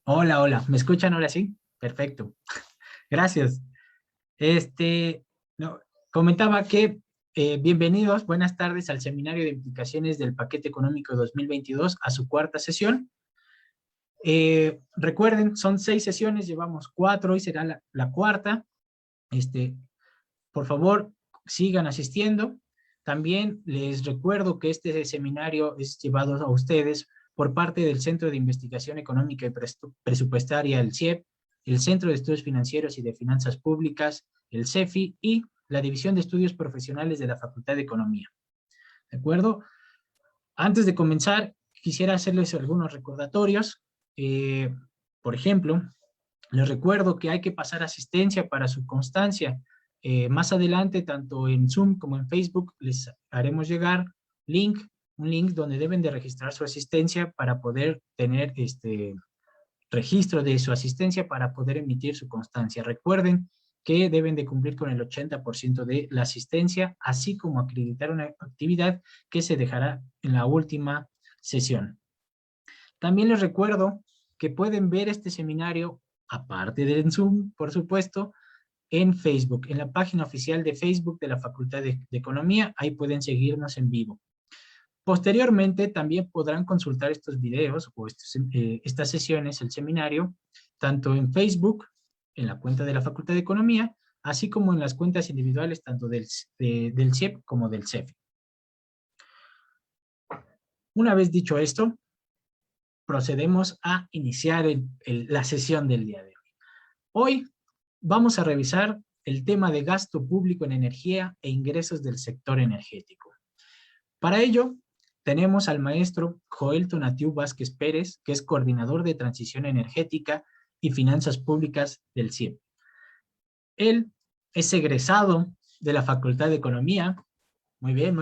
Hola, hola. ¿Me escuchan ahora sí? Perfecto. Gracias. Este, no, comentaba que bienvenidos, buenas tardes al seminario de implicaciones del paquete económico 2022 a su cuarta sesión. Recuerden, son 6 sesiones, llevamos 4, hoy será la cuarta. Este, por favor, sigan asistiendo. También les recuerdo que este seminario es llevado a ustedes por parte del Centro de Investigación Económica y Presupuestaria, el CIEP, el Centro de Estudios Financieros y de Finanzas Públicas, el CEFI, y la División de Estudios Profesionales de la Facultad de Economía. ¿De acuerdo? Antes de comenzar, quisiera hacerles algunos recordatorios. Eh, por ejemplo, les recuerdo que hay que pasar asistencia para su constancia. Más adelante, tanto en Zoom como en Facebook, les haremos llegar link, un link donde deben de registrar su asistencia para poder tener registro de su asistencia para poder emitir su constancia. Recuerden que deben de cumplir con el 80% de la asistencia, así como acreditar una actividad que se dejará en la última sesión. También les recuerdo que pueden ver este seminario, aparte de Zoom, por supuesto, en Facebook, en la página oficial de Facebook de la Facultad de Economía. Ahí pueden seguirnos en vivo. Posteriormente, también podrán consultar estos videos o estas sesiones, el seminario, tanto en Facebook, en la cuenta de la Facultad de Economía, así como en las cuentas individuales, tanto del CIEP como del CEF. Una vez dicho esto, procedemos a iniciar la sesión del día de hoy. Hoy vamos a revisar el tema de gasto público en energía e ingresos del sector energético. Para ello, tenemos al maestro Joel Tonatiu Vázquez Pérez, que es coordinador de transición energética y finanzas públicas del CIEP. Él es egresado de la Facultad de Economía, muy bien,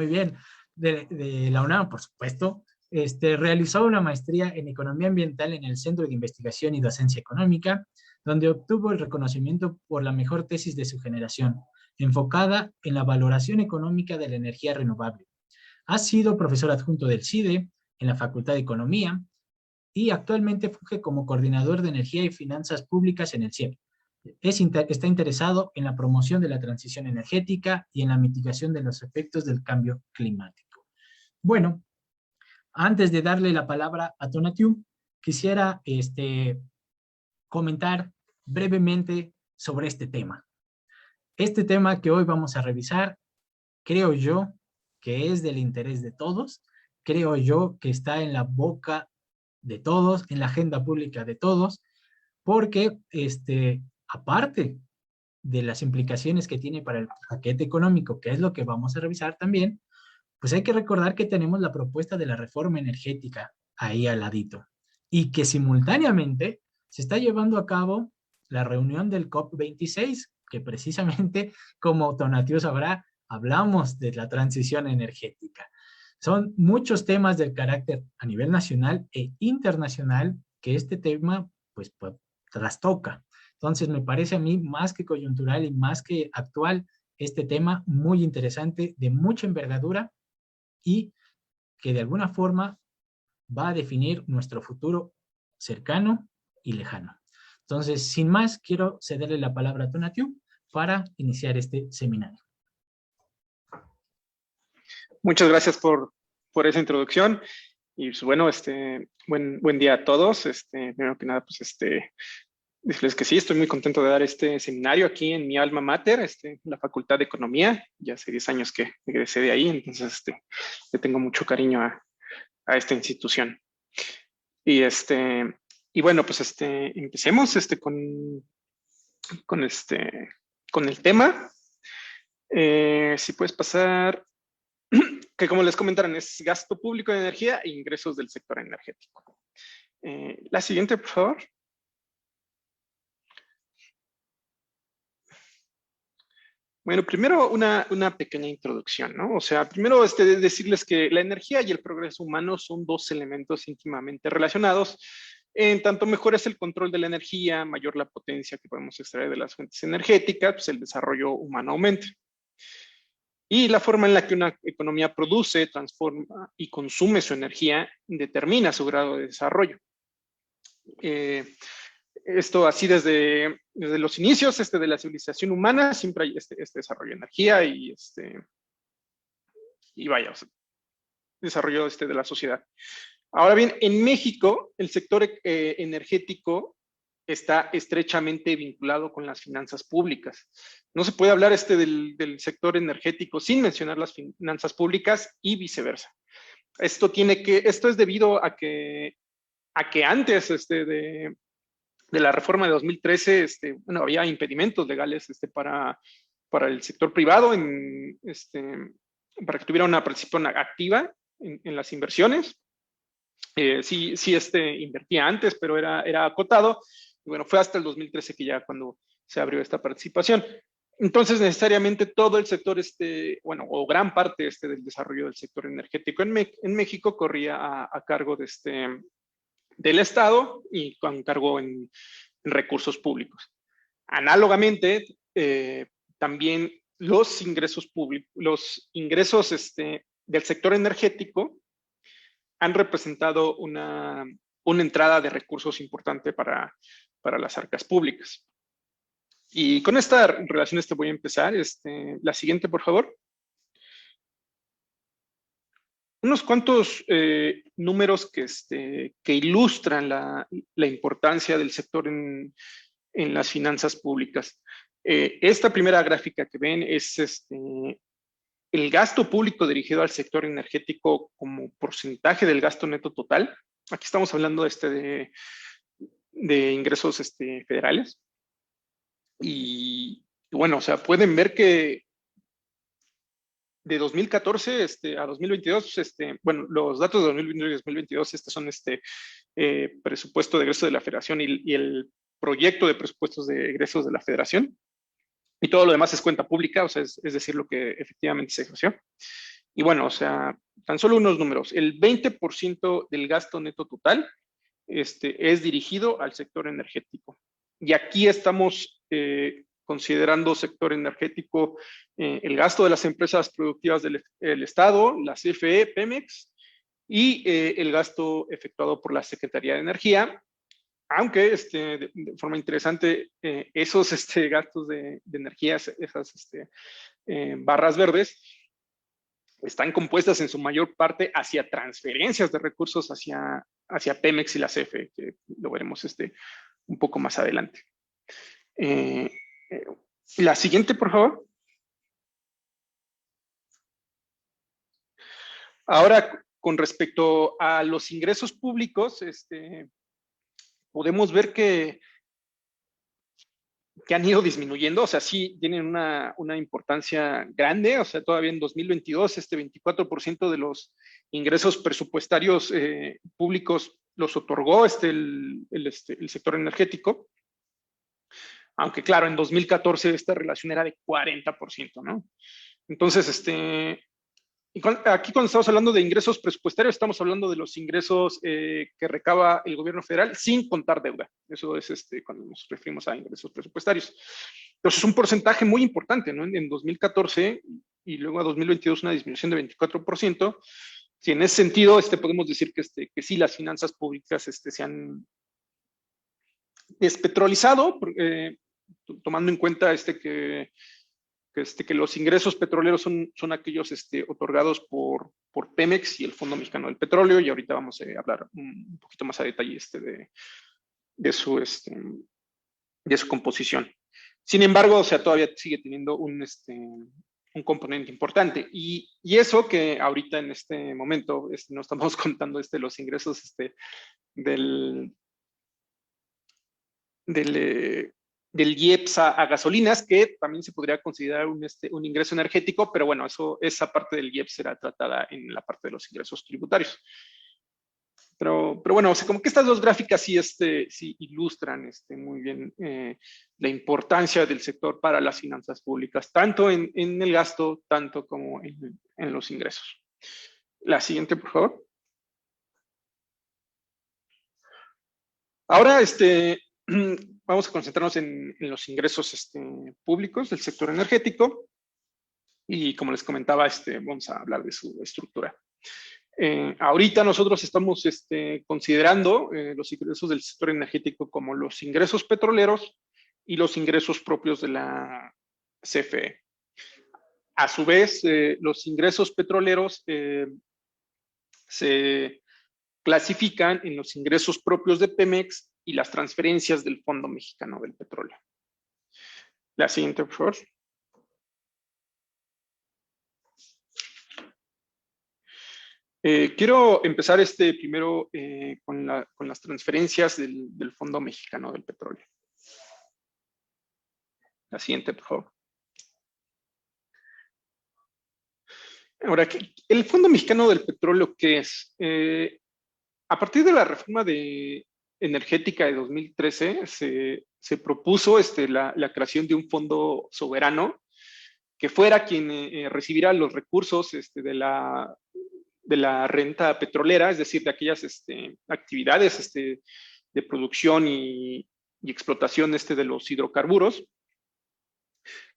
de la UNAM, por supuesto. Realizó una maestría en Economía Ambiental en el Centro de Investigación y Docencia Económica, donde obtuvo el reconocimiento por la mejor tesis de su generación, enfocada en la valoración económica de la energía renovable. Ha sido profesor adjunto del CIDE en la Facultad de Economía y actualmente funge como coordinador de energía y finanzas públicas en el CIEP. Está interesado en la promoción de la transición energética y en la mitigación de los efectos del cambio climático. Bueno, antes de darle la palabra a Tonatiu, quisiera comentar brevemente sobre este tema. Este tema que hoy vamos a revisar, creo yo que es del interés de todos, creo yo que está en la boca de todos, en la agenda pública de todos, porque aparte de las implicaciones que tiene para el paquete económico, que es lo que vamos a revisar también, pues hay que recordar que tenemos la propuesta de la reforma energética ahí al ladito y que simultáneamente se está llevando a cabo la reunión del COP26, que precisamente, como Tonatiuh sabrá, hablamos de la transición energética. Son muchos temas del carácter a nivel nacional e internacional que este tema pues trastoca. Entonces me parece a mí más que coyuntural y más que actual este tema muy interesante, de mucha envergadura y que de alguna forma va a definir nuestro futuro cercano y lejano. Entonces, sin más, quiero cederle la palabra a Tonatiuh para iniciar este seminario. Muchas gracias por esa introducción. Y pues, bueno, buen día a todos. Primero que nada, pues decirles que sí, estoy muy contento de dar este seminario aquí en mi alma mater, la Facultad de Economía. Ya hace 10 años que egresé de ahí, entonces le tengo mucho cariño a esta institución. Y y bueno, pues empecemos con, con el tema. Si puedes pasar, que como les comentaron, es gasto público de energía e ingresos del sector energético. La siguiente, por favor. Bueno, primero una pequeña introducción, ¿no? O sea, primero decirles que la energía y el progreso humano son dos elementos íntimamente relacionados. En tanto mejor es el control de la energía, mayor la potencia que podemos extraer de las fuentes energéticas, pues el desarrollo humano aumenta. Y la forma en la que una economía produce, transforma y consume su energía determina su grado de desarrollo. Esto así desde los inicios de la civilización humana, siempre hay este desarrollo de energía y vaya, o sea, desarrollo de la sociedad. Ahora bien, en México, el sector energético está estrechamente vinculado con las finanzas públicas. No se puede hablar del sector energético sin mencionar las finanzas públicas y viceversa. Esto es debido a que antes de la reforma de 2013, bueno, había impedimentos legales para el sector privado para que tuviera una participación activa en las inversiones. Sí, invertía antes, pero era acotado. Y bueno, fue hasta el 2013 que ya cuando se abrió esta participación. Entonces, necesariamente todo el sector, bueno, o gran parte del desarrollo del sector energético en México corría a cargo del Estado y con cargo en recursos públicos. Análogamente, también los ingresos públicos, los ingresos del sector energético han representado una entrada de recursos importante para las arcas públicas. Y con esta relación voy a empezar. La siguiente, por favor. Unos cuantos números que ilustran la importancia del sector en las finanzas públicas. Esta primera gráfica que ven es el gasto público dirigido al sector energético como porcentaje del gasto neto total. Aquí estamos hablando de ingresos federales. Y bueno, o sea, pueden ver que de 2014 a 2022, bueno, los datos de 2021 y 2022 son presupuesto de egresos de la Federación y el proyecto de presupuestos de egresos de la Federación. Y todo lo demás es cuenta pública, o sea, es decir, lo que efectivamente se ejerció. Y bueno, o sea, tan solo unos números. El 20% del gasto neto total es dirigido al sector energético. Y aquí estamos considerando sector energético el gasto de las empresas productivas del Estado, la CFE, Pemex, y el gasto efectuado por la Secretaría de Energía. Aunque de forma interesante, esos gastos de energía, esas barras verdes, están compuestas en su mayor parte hacia transferencias de recursos hacia Pemex y la CFE, que lo veremos un poco más adelante. La siguiente, por favor. Ahora, con respecto a los ingresos públicos, podemos ver que han ido disminuyendo, o sea, sí tienen una importancia grande, o sea, todavía en 2022, 24% de los ingresos presupuestarios públicos los otorgó el sector energético, aunque claro, en 2014 esta relación era de 40%, ¿no? Entonces, aquí cuando estamos hablando de ingresos presupuestarios, estamos hablando de los ingresos que recaba el gobierno federal sin contar deuda. Eso es cuando nos referimos a ingresos presupuestarios. Entonces es un porcentaje muy importante, ¿no? En 2014 y luego a 2022 una disminución de 24%. Si en ese sentido podemos decir que sí, las finanzas públicas se han despetrolizado, tomando en cuenta que los ingresos petroleros son aquellos otorgados por Pemex y el Fondo Mexicano del Petróleo, y ahorita vamos a hablar un poquito más a detalle de su composición. Sin embargo, o sea, todavía sigue teniendo un componente importante, y eso que ahorita en este momento no estamos contando los ingresos del IEPS a gasolinas, que también se podría considerar un ingreso energético, pero bueno, esa parte del IEPS será tratada en la parte de los ingresos tributarios. Pero bueno, o sea, como que estas dos gráficas sí ilustran muy bien la importancia del sector para las finanzas públicas, tanto en el gasto, tanto como en los ingresos. La siguiente, por favor. Ahora, vamos a concentrarnos en los ingresos públicos del sector energético, y como les comentaba, vamos a hablar de su estructura. Ahorita nosotros estamos considerando los ingresos del sector energético como los ingresos petroleros y los ingresos propios de la CFE. A su vez, los ingresos petroleros se clasifican en los ingresos propios de Pemex y las transferencias del Fondo Mexicano del Petróleo. La siguiente, por favor. Quiero empezar primero con las transferencias del Fondo Mexicano del Petróleo. La siguiente, por favor. Ahora, el Fondo Mexicano del Petróleo, ¿qué es? A partir de la reforma energética de 2013, se propuso la creación de un fondo soberano que fuera quien recibiera los recursos de la renta petrolera, es decir, de aquellas actividades de producción y explotación de los hidrocarburos,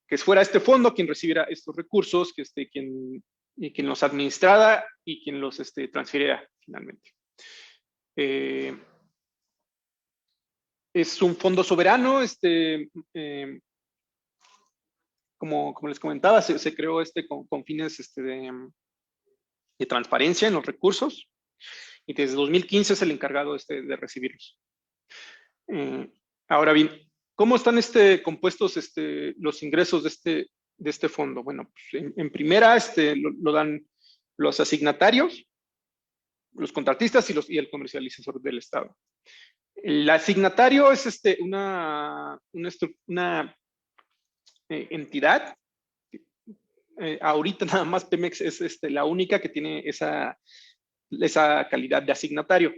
que fuera este fondo quien recibiera estos recursos, quien los administrara y quien los transfiriera finalmente. Es un fondo soberano, como les comentaba, se creó con fines de transparencia en los recursos, y desde 2015 es el encargado de recibirlos. Ahora bien, ¿cómo están compuestos los ingresos de este fondo? Bueno, pues en primera lo dan los asignatarios, los contratistas y el comercializador del Estado. El asignatario es una entidad. Ahorita nada más Pemex es la única que tiene esa calidad de asignatario.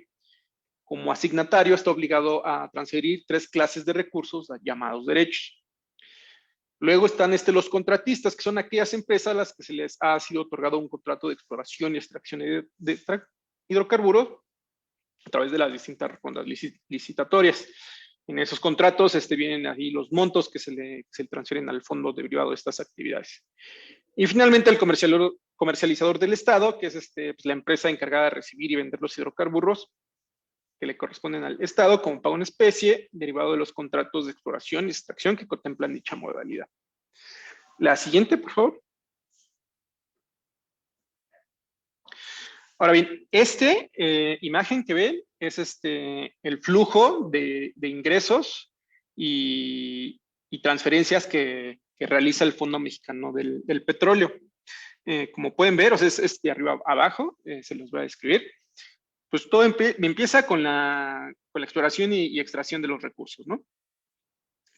Como asignatario está obligado a transferir 3 clases de recursos llamados derechos. Luego están los contratistas, que son aquellas empresas a las que se les ha sido otorgado un contrato de exploración y extracción de hidrocarburos a través de las distintas rondas licitatorias. En esos contratos vienen ahí los montos que se transfieren al fondo derivado de estas actividades. Y finalmente el comercializador del Estado, que es pues la empresa encargada de recibir y vender los hidrocarburos que le corresponden al Estado como pago en especie, derivado de los contratos de exploración y extracción que contemplan dicha modalidad. La siguiente, por favor. Ahora bien, imagen que ven es el flujo de ingresos y transferencias que realiza el Fondo Mexicano del Petróleo. Como pueden ver, es de arriba a abajo, se los voy a describir. Pues todo empieza con la exploración y extracción de los recursos, ¿no?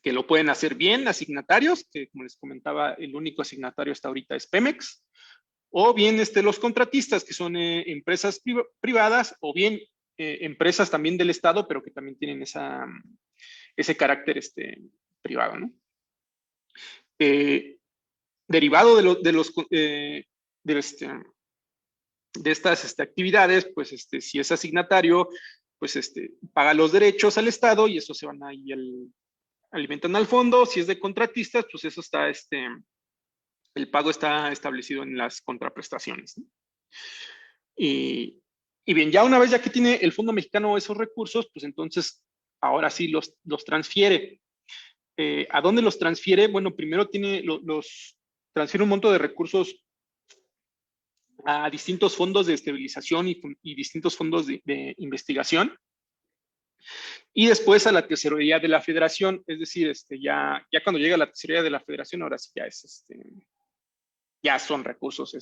Que lo pueden hacer bien asignatarios, que como les comentaba, el único asignatario hasta ahorita es Pemex, o bien los contratistas, que son empresas privadas, o bien empresas también del Estado, pero que también tienen ese carácter privado, ¿no? Derivado de estas actividades, pues si es asignatario, pues paga los derechos al Estado y eso se van ahí alimentan al fondo. Si es de contratistas, pues eso está, el pago está establecido en las contraprestaciones, ¿no? Y bien, ya una vez ya que tiene el Fondo Mexicano esos recursos, pues entonces ahora sí los transfiere. ¿A dónde los transfiere? Bueno, primero transfiere un monto de recursos a distintos fondos de estabilización y distintos fondos de investigación. Y después a la tesorería de la Federación, es decir, ya cuando llega a la tesorería de la Federación, ahora sí ya es ya son recursos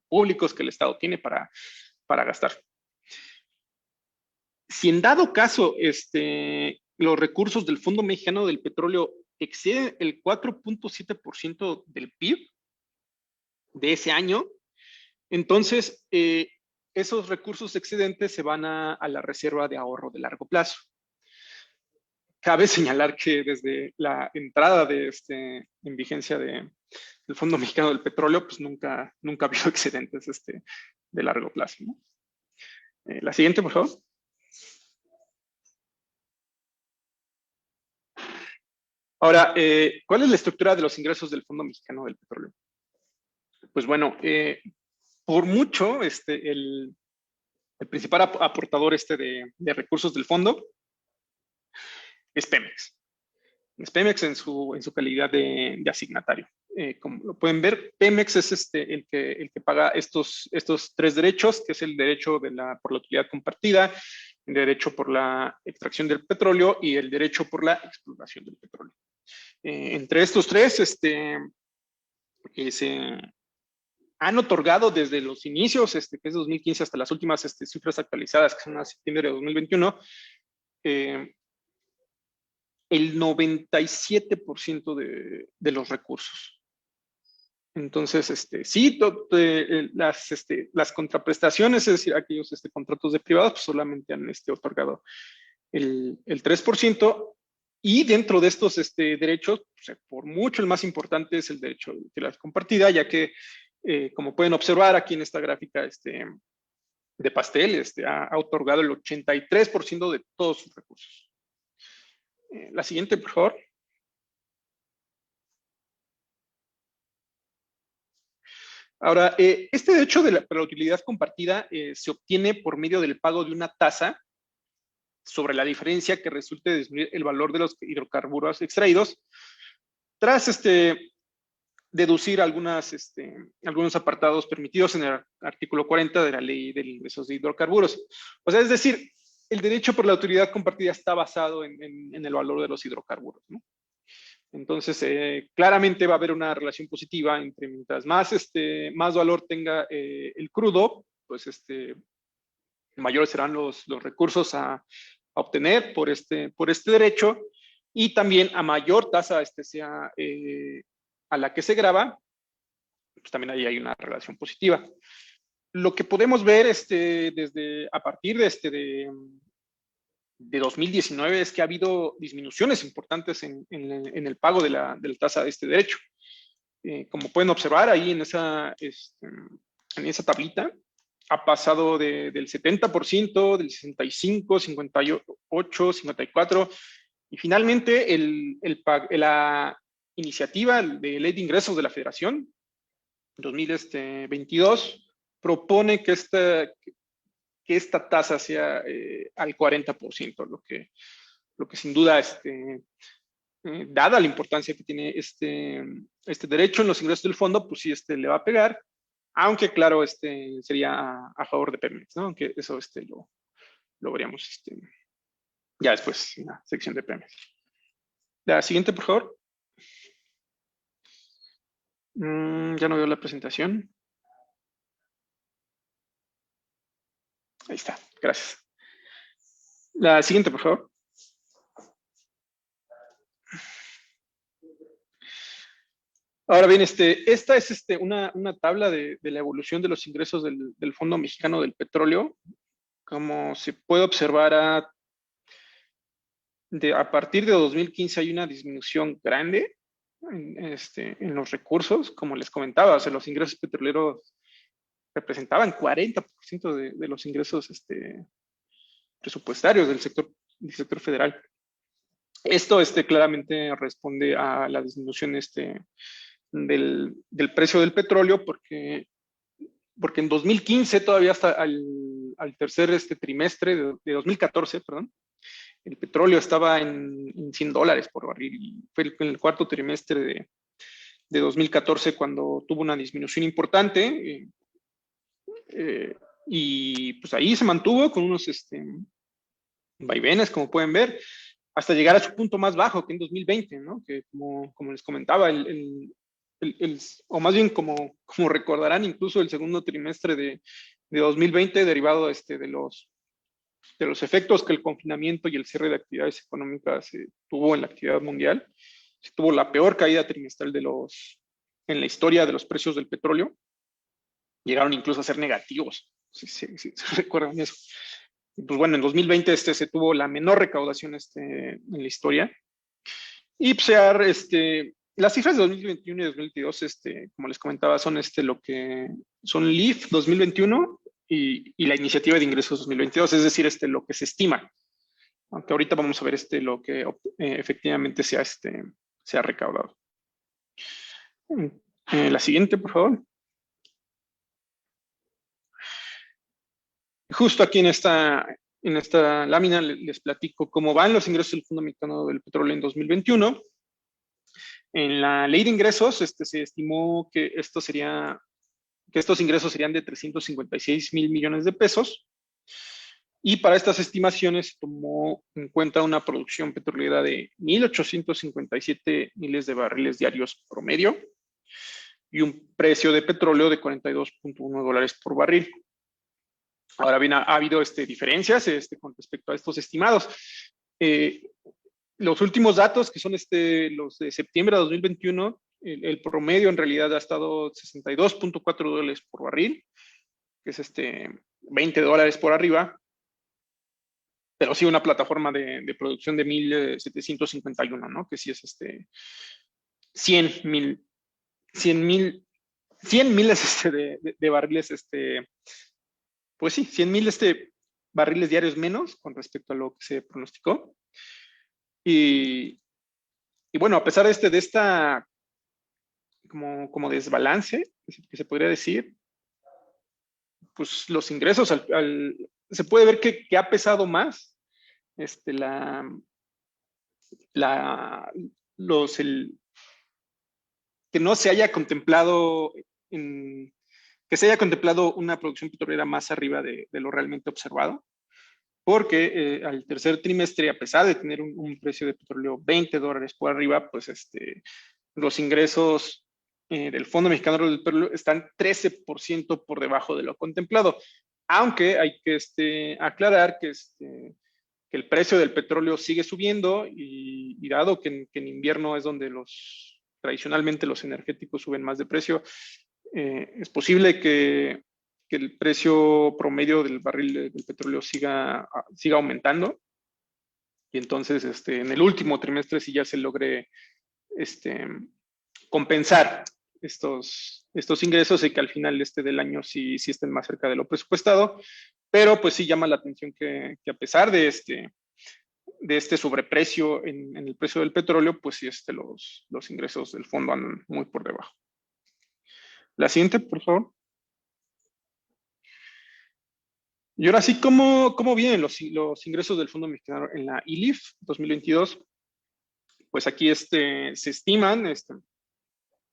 públicos que el Estado tiene para gastar. Si en dado caso los recursos del Fondo Mexicano del Petróleo exceden el 4.7% del PIB de ese año, entonces esos recursos excedentes se van a la reserva de ahorro de largo plazo. Cabe señalar que desde la entrada en vigencia del Fondo Mexicano del Petróleo, pues nunca ha habido excedentes de largo plazo, ¿no? La siguiente, por favor. Ahora, ¿cuál es la estructura de los ingresos del Fondo Mexicano del Petróleo? Pues bueno, por mucho, el principal aportador de recursos del fondo es Pemex. Es Pemex en su calidad de asignatario. Como lo pueden ver, Pemex es el que paga estos tres derechos, que es el derecho por la utilidad compartida, el derecho por la extracción del petróleo y el derecho por la explotación del petróleo. Entre estos tres, se han otorgado desde los inicios, que es 2015, hasta las últimas cifras actualizadas, que son a septiembre de 2021, el 97% de los recursos. Entonces, sí, las contraprestaciones, es decir, aquellos contratos de privados, pues solamente han otorgado el 3%, y dentro de estos derechos, pues, por mucho el más importante es el derecho de utilidad compartida, ya que, como pueden observar aquí en esta gráfica de pastel, ha otorgado el 83% de todos sus recursos. La siguiente, por favor. Ahora, este derecho para la utilidad compartida se obtiene por medio del pago de una tasa sobre la diferencia que resulte de disminuir el valor de los hidrocarburos extraídos, tras deducir algunos apartados permitidos en el artículo 40 de la ley de ingresos de hidrocarburos. O sea, es decir, el derecho por la utilidad compartida está basado en el valor de los hidrocarburos, ¿no? Entonces, claramente va a haber una relación positiva entre mientras más valor tenga el crudo, pues mayores serán los recursos a obtener por este derecho, y también a mayor tasa sea a la que se graba, pues también ahí hay una relación positiva. Lo que podemos ver a partir de 2019 es que ha habido disminuciones importantes en el pago de la tasa de este derecho. Como pueden observar ahí en esa tablita, ha pasado del 70%, del 65%, 58%, 54%, y finalmente la iniciativa de ley de ingresos de la Federación 2022 propone que esta tasa sea al 40%, lo que sin duda, dada la importancia que tiene este derecho en los ingresos del fondo, pues sí le va a pegar, aunque claro, sería a favor de Pemex, ¿no? Aunque eso lo veríamos ya después en la sección de Pemex. La siguiente, por favor. Ya no veo la presentación. Ahí está, gracias. La siguiente, por favor. Ahora bien, esta es una tabla de la evolución de los ingresos del Fondo Mexicano del Petróleo. Como se puede observar, a partir de 2015 hay una disminución grande en los recursos. Como les comentaba, o sea, los ingresos petroleros representaban 40% de los ingresos presupuestarios del sector federal. Esto claramente responde a la disminución del precio del petróleo, porque en 2015, todavía hasta al tercer trimestre de 2014, perdón, el petróleo estaba en $100 por barril, y fue en el cuarto trimestre de 2014 cuando tuvo una disminución importante, y pues ahí se mantuvo con unos vaivenes, como pueden ver, hasta llegar a su punto más bajo, que en 2020, ¿no? Que como les comentaba, o más bien como recordarán, incluso el segundo trimestre de 2020, derivado de los efectos que el confinamiento y el cierre de actividades económicas tuvo en la actividad mundial, se tuvo la peor caída trimestral en la historia de los precios del petróleo. Llegaron incluso a ser negativos, si recuerdan eso. Pues bueno, en 2020 se tuvo la menor recaudación en la historia. Y pues, las cifras de 2021 y 2022, como les comentaba, son lo que son LIF 2021 y la iniciativa de ingresos 2022, es decir, lo que se estima. Aunque ahorita vamos a ver lo que efectivamente se ha recaudado. La siguiente, por favor. Justo aquí en esta lámina les platico cómo van los ingresos del Fondo Mexicano del Petróleo en 2021. En la ley de ingresos se estimó que estos ingresos serían de 356,000 millones de pesos. Y para estas estimaciones se tomó en cuenta una producción petrolera de 1,857 miles de barriles diarios promedio y un precio de petróleo de $42.1 por barril. Ahora bien, ha habido diferencias con respecto a estos estimados. Los últimos datos, que son los de septiembre de 2021, el promedio en realidad ha estado $62.4 por barril, que es $20 por arriba, pero sí una plataforma de producción de 1,751, ¿no? Que sí es 100 miles de barriles, pues sí, 100,000 barriles diarios menos con respecto a lo que se pronosticó. Y bueno, a pesar de esta como desbalance, que se podría decir, pues los ingresos se puede ver que ha pesado más que no se haya contemplado que se haya contemplado una producción petrolera más arriba de lo realmente observado, porque al tercer trimestre, a pesar de tener un precio de petróleo $20 por arriba, pues los ingresos del Fondo Mexicano del Petróleo están 13% por debajo de lo contemplado, aunque hay que aclarar que el precio del petróleo sigue subiendo y dado que en invierno es donde tradicionalmente los energéticos suben más de precio, es posible que el precio promedio del barril del petróleo siga aumentando. Y entonces en el último trimestre sí ya se logre compensar estos ingresos y que al final del año sí estén más cerca de lo presupuestado. Pero pues sí llama la atención que a pesar de este sobreprecio en el precio del petróleo, pues sí los ingresos del fondo andan muy por debajo. La siguiente, por favor. Y ahora sí, ¿cómo vienen los ingresos del Fondo Mexicano en la ILIF 2022? Pues aquí se estiman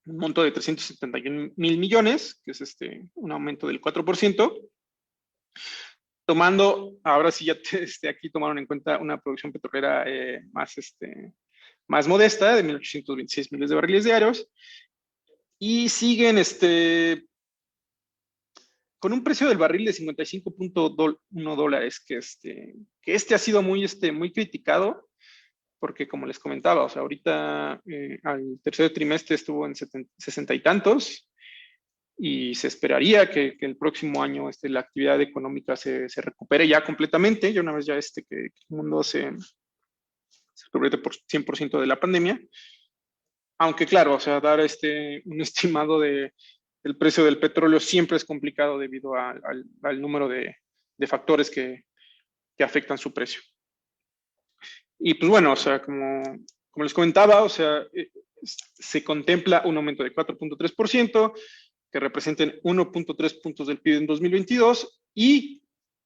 un monto de 371,000 millones, que es un aumento del 4%. Tomando, ahora sí ya aquí tomaron en cuenta una producción petrolera más modesta, de 1,826 miles de barriles diarios, y siguen con un precio del barril de $55.1, que ha sido muy criticado, porque como les comentaba, o sea, ahorita al tercer trimestre estuvo en 60 y tantos, y se esperaría que el próximo año la actividad económica se recupere ya completamente, ya una vez que el mundo se recupere por 100% de la pandemia. Aunque claro, o sea, dar un estimado del precio del petróleo siempre es complicado debido al número de factores que afectan su precio. Y pues bueno, o sea, como les comentaba, o sea, se contempla un aumento de 4.3%, que representen 1.3 puntos del PIB en 2022 y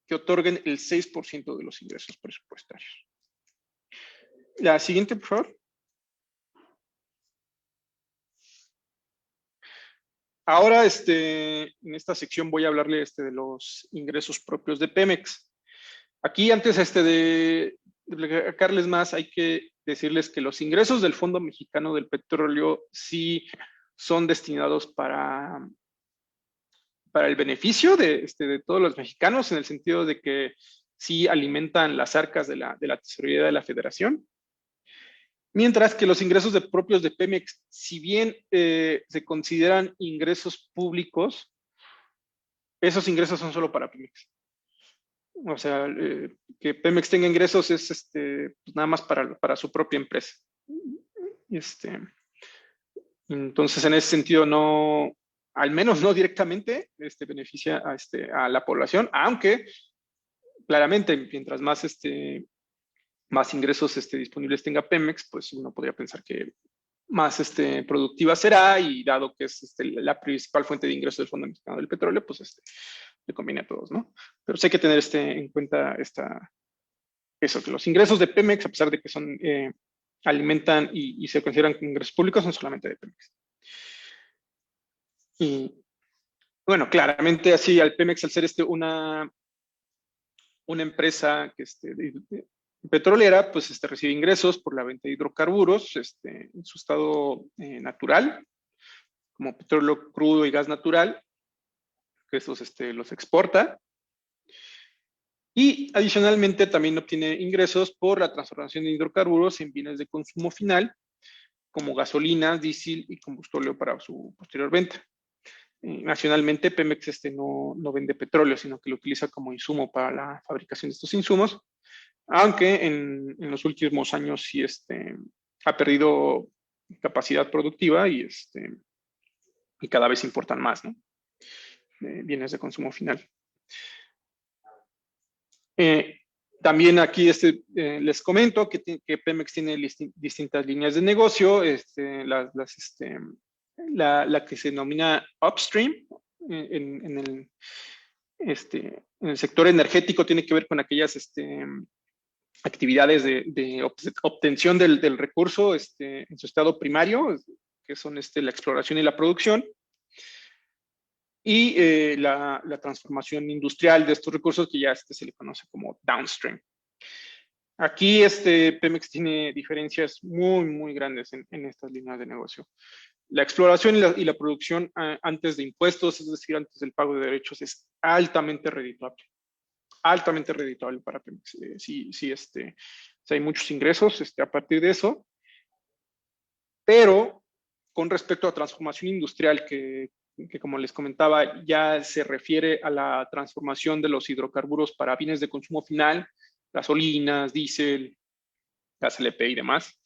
que otorguen el 6% de los ingresos presupuestarios. La siguiente, por favor. Ahora, en esta sección voy a hablarle de los ingresos propios de Pemex. Aquí, antes de explicarles más, hay que decirles que los ingresos del Fondo Mexicano del Petróleo sí son destinados para el beneficio de todos los mexicanos, en el sentido de que sí alimentan las arcas de la tesorería de la Federación. Mientras que los ingresos propios de Pemex, si bien se consideran ingresos públicos, esos ingresos son solo para Pemex. O sea, que Pemex tenga ingresos es pues nada más para su propia empresa. Entonces, en ese sentido, no, al menos no directamente, beneficia a la población, aunque claramente, mientras más ingresos disponibles tenga Pemex, pues uno podría pensar que más productiva será, y dado que es la principal fuente de ingresos del Fondo Mexicano del Petróleo, pues le conviene a todos, ¿no? Pero sí hay que tener en cuenta eso, que los ingresos de Pemex, a pesar de que son, alimentan y se consideran ingresos públicos, son solamente de Pemex. Y bueno, claramente así al Pemex, al ser una empresa que petrolera, pues recibe ingresos por la venta de hidrocarburos en su estado natural, como petróleo crudo y gas natural, que estos los exporta. Y adicionalmente también obtiene ingresos por la transformación de hidrocarburos en bienes de consumo final, como gasolina, diésel y combustible para su posterior venta. Nacionalmente, Pemex no vende petróleo, sino que lo utiliza como insumo para la fabricación de estos insumos, aunque en los últimos años sí ha perdido capacidad productiva y cada vez importan más, ¿no? Bienes de consumo final. También aquí les comento que Pemex tiene distintas líneas de negocio, la que se denomina upstream en el sector energético tiene que ver con aquellas actividades de obtención del recurso en su estado primario, que son la exploración y la producción, y la transformación industrial de estos recursos, que ya se le conoce como downstream. Aquí Pemex tiene diferencias muy, muy grandes en estas líneas de negocio. La exploración y la producción antes de impuestos, es decir, antes del pago de derechos, es altamente redituable para Pemex. Sí, hay muchos ingresos a partir de eso, pero con respecto a transformación industrial, que como les comentaba, ya se refiere a la transformación de los hidrocarburos para bienes de consumo final, gasolinas, diésel, gas LP y demás.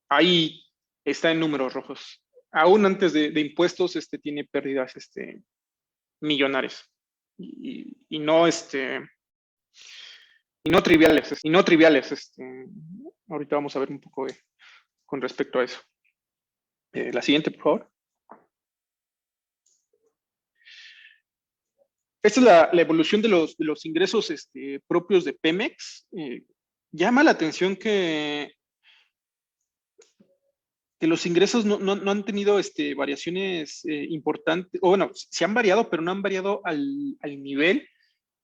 Ahí está en números rojos. Aún antes de impuestos, tiene pérdidas millonarias. Y no triviales. Ahorita vamos a ver un poco con respecto a eso. La siguiente, por favor. Esta es la evolución de los ingresos propios de Pemex. Llama la atención que los ingresos no han tenido variaciones importantes, o bueno, se han variado, pero no han variado al nivel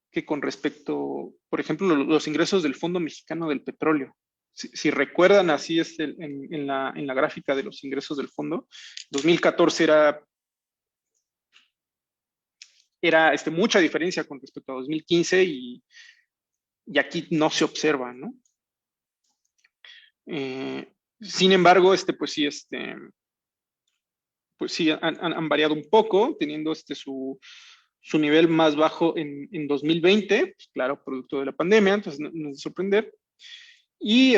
que con respecto, por ejemplo, los ingresos del Fondo Mexicano del Petróleo. Si recuerdan, así es en la gráfica de los ingresos del fondo, 2014 era mucha diferencia con respecto a 2015 y aquí no se observa, ¿no? Sin embargo, pues sí han variado un poco, teniendo su nivel más bajo en 2020, pues claro, producto de la pandemia, entonces no es de sorprender. Y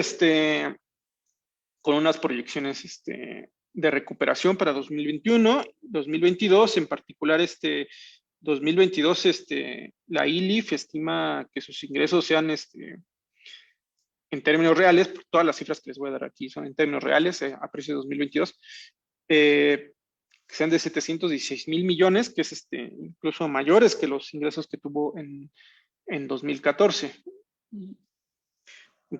con unas proyecciones de recuperación para 2021, 2022, en particular 2022, la ILIF estima que sus ingresos sean en términos reales, todas las cifras que les voy a dar aquí son en términos reales, a precio de 2022, que sean de 716 mil millones, que es incluso mayores que los ingresos que tuvo en 2014.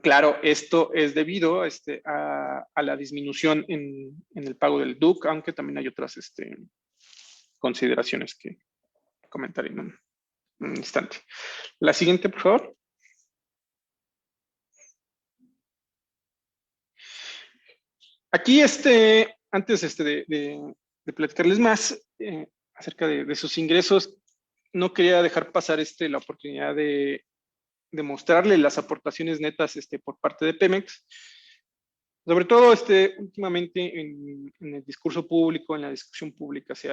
Claro, esto es debido a la disminución en el pago del DUC, aunque también hay otras consideraciones que comentaré en un instante. La siguiente, por favor. Aquí, antes de platicarles más acerca de sus ingresos, no quería dejar pasar la oportunidad de mostrarle las aportaciones netas por parte de Pemex. Sobre todo, últimamente en el discurso público, en la discusión pública, se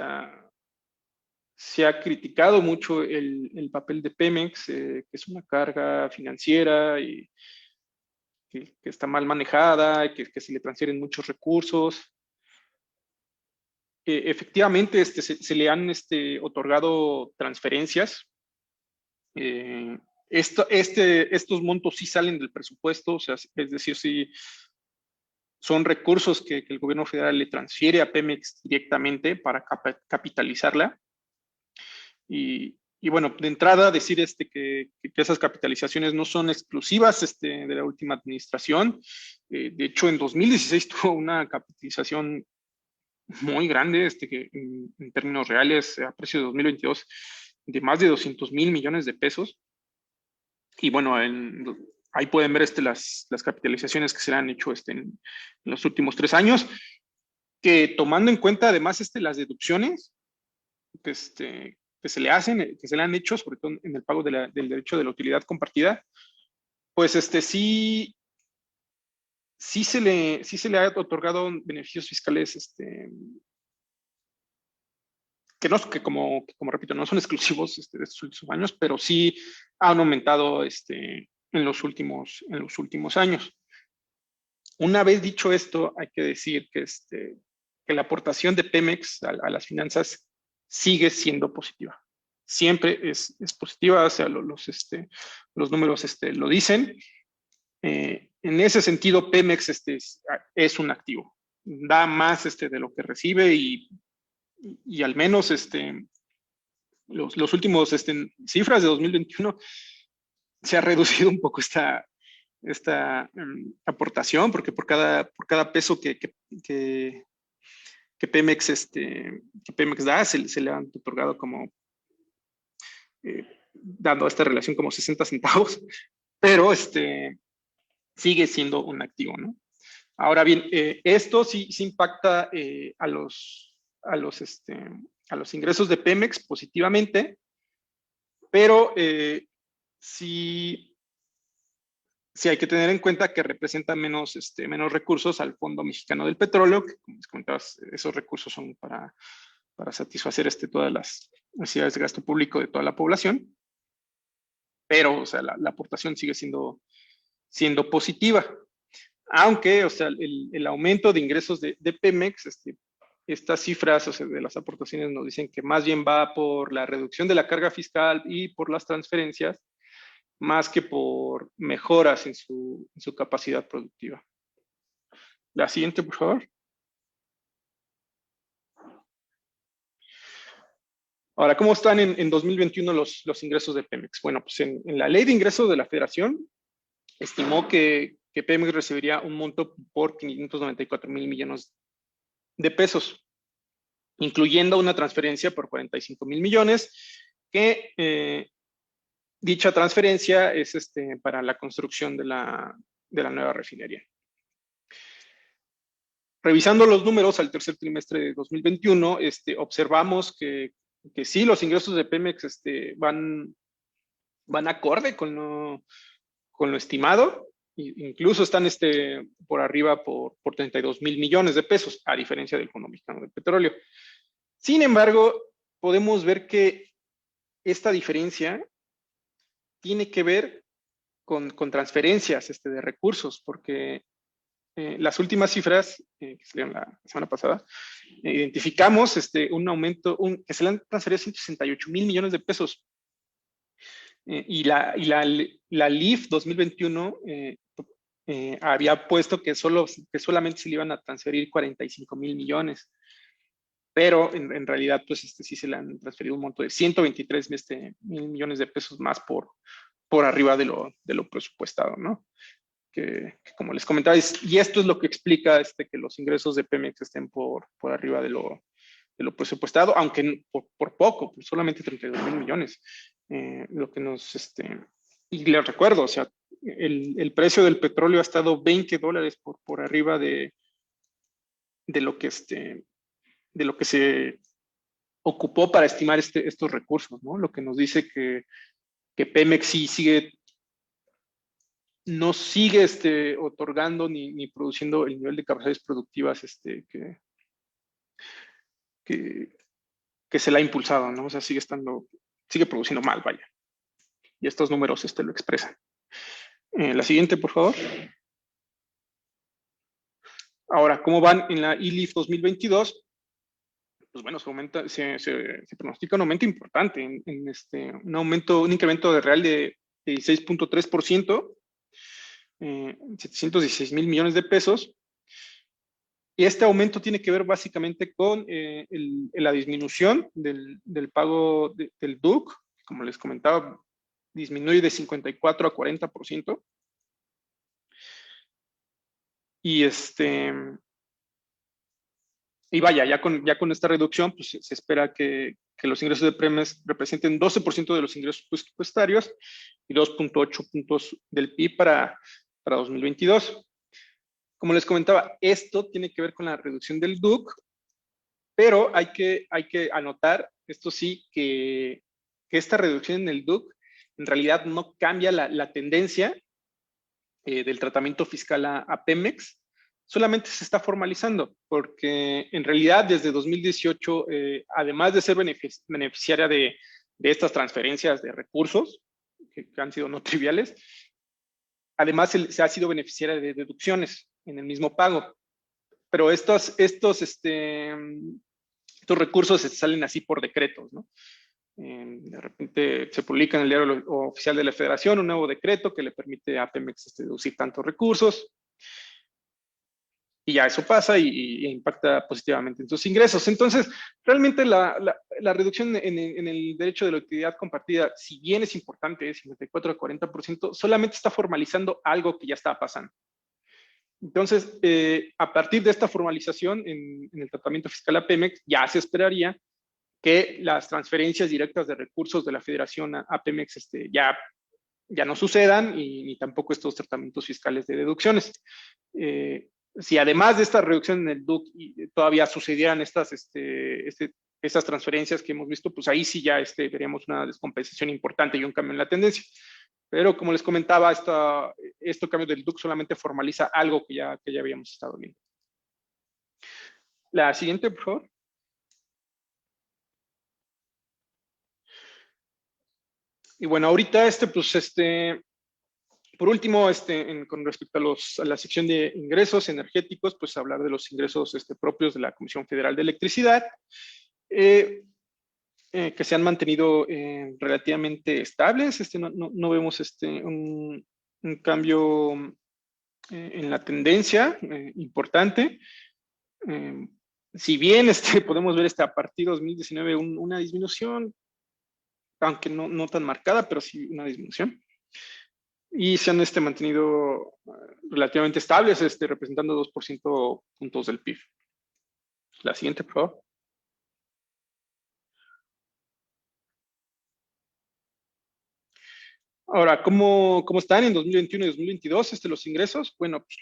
ha criticado mucho el papel de Pemex, que es una carga financiera y que está mal manejada, que se le transfieren muchos recursos. Efectivamente, se le han otorgado transferencias. Estos montos sí salen del presupuesto, o sea, es decir, sí son recursos que el gobierno federal le transfiere a Pemex directamente para capitalizarla. Y Y bueno, de entrada decir que esas capitalizaciones no son exclusivas de la última administración. De hecho, en 2016 tuvo una capitalización muy grande, que en términos reales, a precio de 2022, de más de 200,000 millones de pesos. Y bueno, ahí pueden ver las capitalizaciones que se le han hecho en los últimos 3 años, que tomando en cuenta además las deducciones que se le hacen, que se le han hecho, sobre todo en el pago del derecho de la utilidad compartida, pues sí se le ha otorgado beneficios fiscales que como repito, no son exclusivos de estos últimos años, pero sí han aumentado en los últimos años. Una vez dicho esto, hay que decir que la aportación de Pemex a las finanzas sigue siendo positiva. Siempre es positiva, o sea, los números lo dicen. En ese sentido, Pemex es un activo. Da más de lo que recibe y al menos los últimos cifras de 2021 se ha reducido un poco esta aportación, porque por cada peso que Pemex, da, se le han otorgado como, dando esta relación como 60 centavos, pero sigue siendo un activo, ¿no? Ahora bien, esto sí impacta a los ingresos de Pemex positivamente, pero sí hay que tener en cuenta que representa menos recursos al Fondo Mexicano del Petróleo, que como les comentabas, esos recursos son para satisfacer todas las necesidades de gasto público de toda la población, pero o sea, la aportación sigue siendo positiva. Aunque, o sea, el aumento de ingresos de Pemex, estas cifras, o sea, de las aportaciones nos dicen que más bien va por la reducción de la carga fiscal y por las transferencias, más que por mejoras en su capacidad productiva. La siguiente, por favor. Ahora, ¿cómo están en 2021 los ingresos de Pemex? Bueno, pues en la Ley de Ingresos de la Federación estimó que Pemex recibiría un monto por 594,000 millones de pesos, incluyendo una transferencia por 45,000 millones, que dicha transferencia es para la construcción de la nueva refinería. Revisando los números al tercer trimestre de 2021, observamos que sí, los ingresos de Pemex van acorde con lo estimado, incluso están por arriba por 32,000 millones de pesos, a diferencia del Fondo Mexicano del Petróleo. Sin embargo, podemos ver que esta diferencia tiene que ver con transferencias de recursos, porque las últimas cifras que salieron la semana pasada, identificamos un aumento, que se le han transferido 168,000 millones de pesos. Y la LIF 2021 había puesto que solamente se le iban a transferir 45,000 millones. Pero en realidad, pues sí se le han transferido un monto de 123,000 millones de pesos más por arriba de lo presupuestado, ¿no? Que como les comentaba, y esto es lo que explica que los ingresos de Pemex estén por arriba de lo presupuestado, aunque por poco, pues solamente 32,000 millones. Lo que y les recuerdo, o sea, el precio del petróleo ha estado $20 por arriba de lo que de lo que se ocupó para estimar estos recursos, ¿no? Lo que nos dice que Pemex sí no sigue otorgando ni produciendo el nivel de capacidades productivas que se le ha impulsado, ¿no? O sea, sigue produciendo mal, vaya. Y estos números lo expresan. La siguiente, por favor. Ahora, ¿cómo van en la ILIF 2022? Pues bueno, se pronostica un aumento importante, un incremento real de 16,3%, 716,000 millones de pesos. Y este aumento tiene que ver básicamente con la disminución del pago del DUC, como les comentaba, disminuye de 54 a 40%. Y vaya, ya con esta reducción, pues se espera que los ingresos de Pemex representen 12% de los ingresos presupuestarios y 2.8 puntos del PIB para 2022. Como les comentaba, esto tiene que ver con la reducción del DUC, pero hay que anotar, esto sí, que esta reducción en el DUC en realidad no cambia la tendencia del tratamiento fiscal a Pemex, solamente se está formalizando, porque en realidad desde 2018, además de ser beneficiaria de estas transferencias de recursos, que han sido no triviales, además se ha sido beneficiaria de deducciones en el mismo pago. Pero estos recursos salen así por decretos, ¿no? De repente se publica en el diario oficial de la Federación un nuevo decreto que le permite a Pemex deducir tantos recursos. Y ya eso pasa y impacta positivamente en sus ingresos. Entonces, realmente la reducción en el derecho de la utilidad compartida, si bien es importante, 54 a 40%, solamente está formalizando algo que ya estaba pasando. Entonces, a partir de esta formalización en el tratamiento fiscal a Pemex, ya se esperaría que las transferencias directas de recursos de la Federación a Pemex ya no sucedan y tampoco estos tratamientos fiscales de deducciones. Si además de esta reducción en el DUC todavía sucedieran estas transferencias que hemos visto, pues ahí sí ya veríamos una descompensación importante y un cambio en la tendencia. Pero como les comentaba, este cambio del DUC solamente formaliza algo que ya habíamos estado viendo. La siguiente, por favor. Y bueno, ahorita por último, con respecto a la sección de ingresos energéticos, pues hablar de los ingresos propios de la Comisión Federal de Electricidad, que se han mantenido relativamente estables. No vemos un cambio en la tendencia importante. Si bien podemos ver a partir de 2019 una disminución, aunque no tan marcada, pero sí una disminución. Y se han mantenido relativamente estables, representando 2% puntos del PIB. La siguiente, por favor. Ahora, ¿cómo están en 2021 y 2022 los ingresos? Bueno, pues,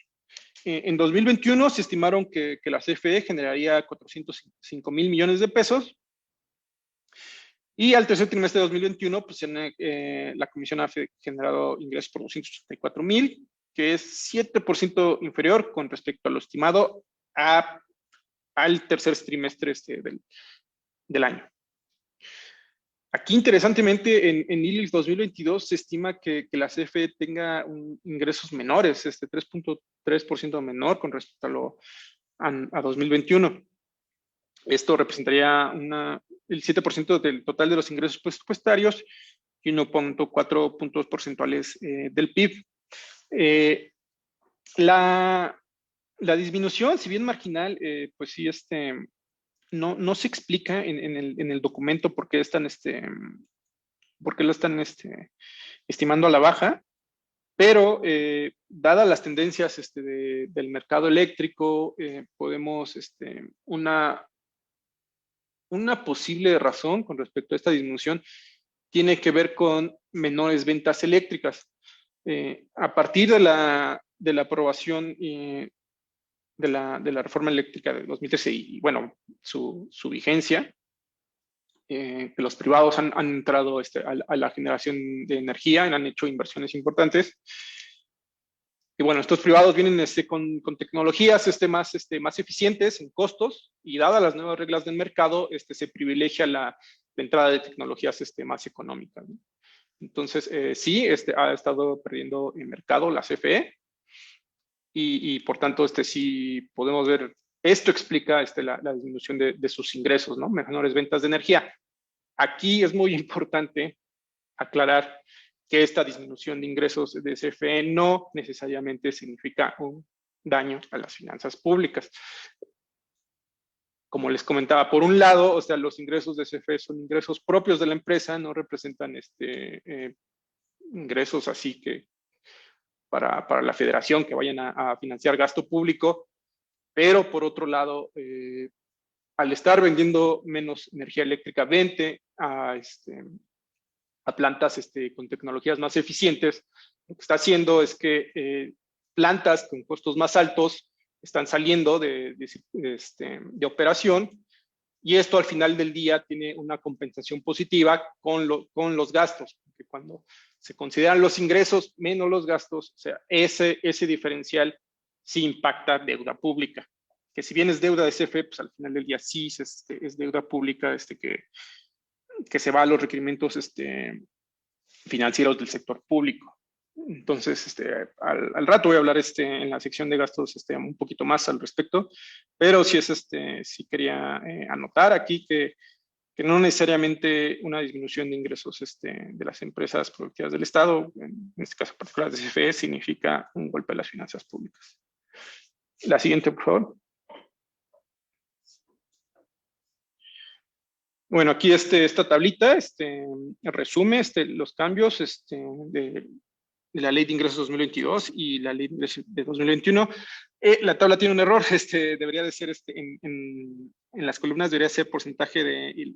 en 2021 se estimaron que la CFE generaría 405,000 millones de pesos. Y al tercer trimestre de 2021, pues la Comisión ha generado ingresos por 284,000, que es 7% inferior con respecto a lo estimado al tercer trimestre del año. Aquí, interesantemente, en ILIX 2022 se estima que la CFE tenga ingresos menores, 3.3% menor con respecto a 2021. Esto representaría el 7% del total de los ingresos presupuestarios y 1.4 puntos porcentuales del PIB. La disminución, si bien marginal, pues sí, no se explica en el documento por qué lo están estimando a la baja, pero dadas las tendencias del mercado eléctrico, podemos una posible razón con respecto a esta disminución tiene que ver con menores ventas eléctricas. A partir de la aprobación de la reforma eléctrica de 2013 y bueno, su vigencia, que los privados han entrado a la generación de energía, han hecho inversiones importantes. Y bueno, estos privados vienen con tecnologías más eficientes en costos, y dadas las nuevas reglas del mercado, se privilegia la entrada de tecnologías más económicas, ¿no? Entonces, sí, ha estado perdiendo en mercado la CFE, y por tanto, sí podemos ver, esto explica la disminución de sus ingresos, ¿no? Menores ventas de energía. Aquí es muy importante aclarar que esta disminución de ingresos de CFE no necesariamente significa un daño a las finanzas públicas. como les comentaba, por un lado, o sea, los ingresos de CFE son ingresos propios de la empresa, no representan ingresos así que para la federación que vayan a financiar gasto público, pero por otro lado, al estar vendiendo menos energía eléctrica, vente a plantas con tecnologías más eficientes, lo que está haciendo es que plantas con costos más altos están saliendo de operación, y esto al final del día tiene una compensación positiva con los gastos, porque cuando se consideran los ingresos menos los gastos, o sea, ese diferencial sí impacta deuda pública, que si bien es deuda de CFE, pues al final del día sí es deuda pública que se va a los requerimientos financieros del sector público. Entonces, al rato voy a hablar en la sección de gastos un poquito más al respecto, pero sí sí quería anotar aquí que no necesariamente una disminución de ingresos de las empresas productivas del Estado, en este caso particular de CFE, significa un golpe a las finanzas públicas. La siguiente, por favor. Bueno, aquí esta tablita resume los cambios de la Ley de Ingresos 2022 y la Ley de Ingresos de 2021. La tabla tiene un error, debería de ser en las columnas debería ser porcentaje de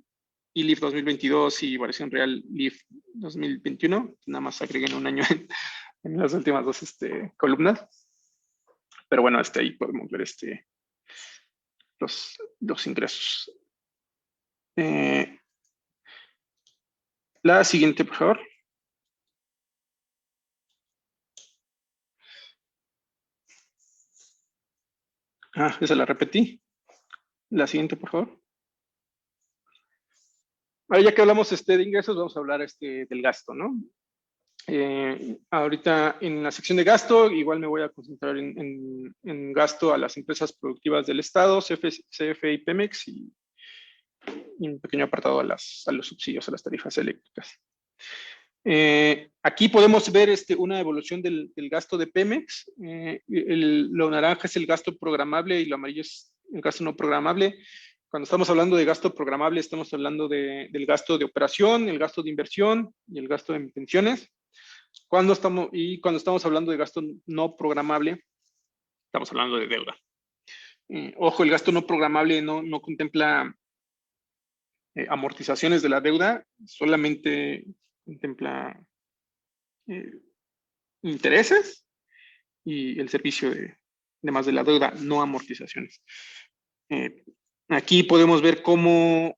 ILIF 2022 y variación real LIF 2021. Nada más agreguen un año en las últimas dos columnas. Pero bueno, ahí podemos ver los ingresos. La siguiente, por favor. Esa la repetí. La siguiente, por favor. Ahora, ya que hablamos de ingresos, vamos a hablar del gasto, ¿no? Ahorita en la sección de gasto, igual me voy a concentrar en gasto a las empresas productivas del Estado, CFE y Pemex, y un pequeño apartado a los subsidios, a las tarifas eléctricas. Aquí podemos ver una evolución del gasto de Pemex. Lo naranja es el gasto programable y lo amarillo es el gasto no programable. Cuando estamos hablando de gasto programable, estamos hablando del gasto de operación, el gasto de inversión y el gasto de pensiones. Cuando estamos hablando de gasto no programable, estamos hablando de deuda. Ojo, el gasto no programable no contempla amortizaciones de la deuda, solamente contempla intereses y el servicio de más de la deuda, no amortizaciones. Aquí podemos ver cómo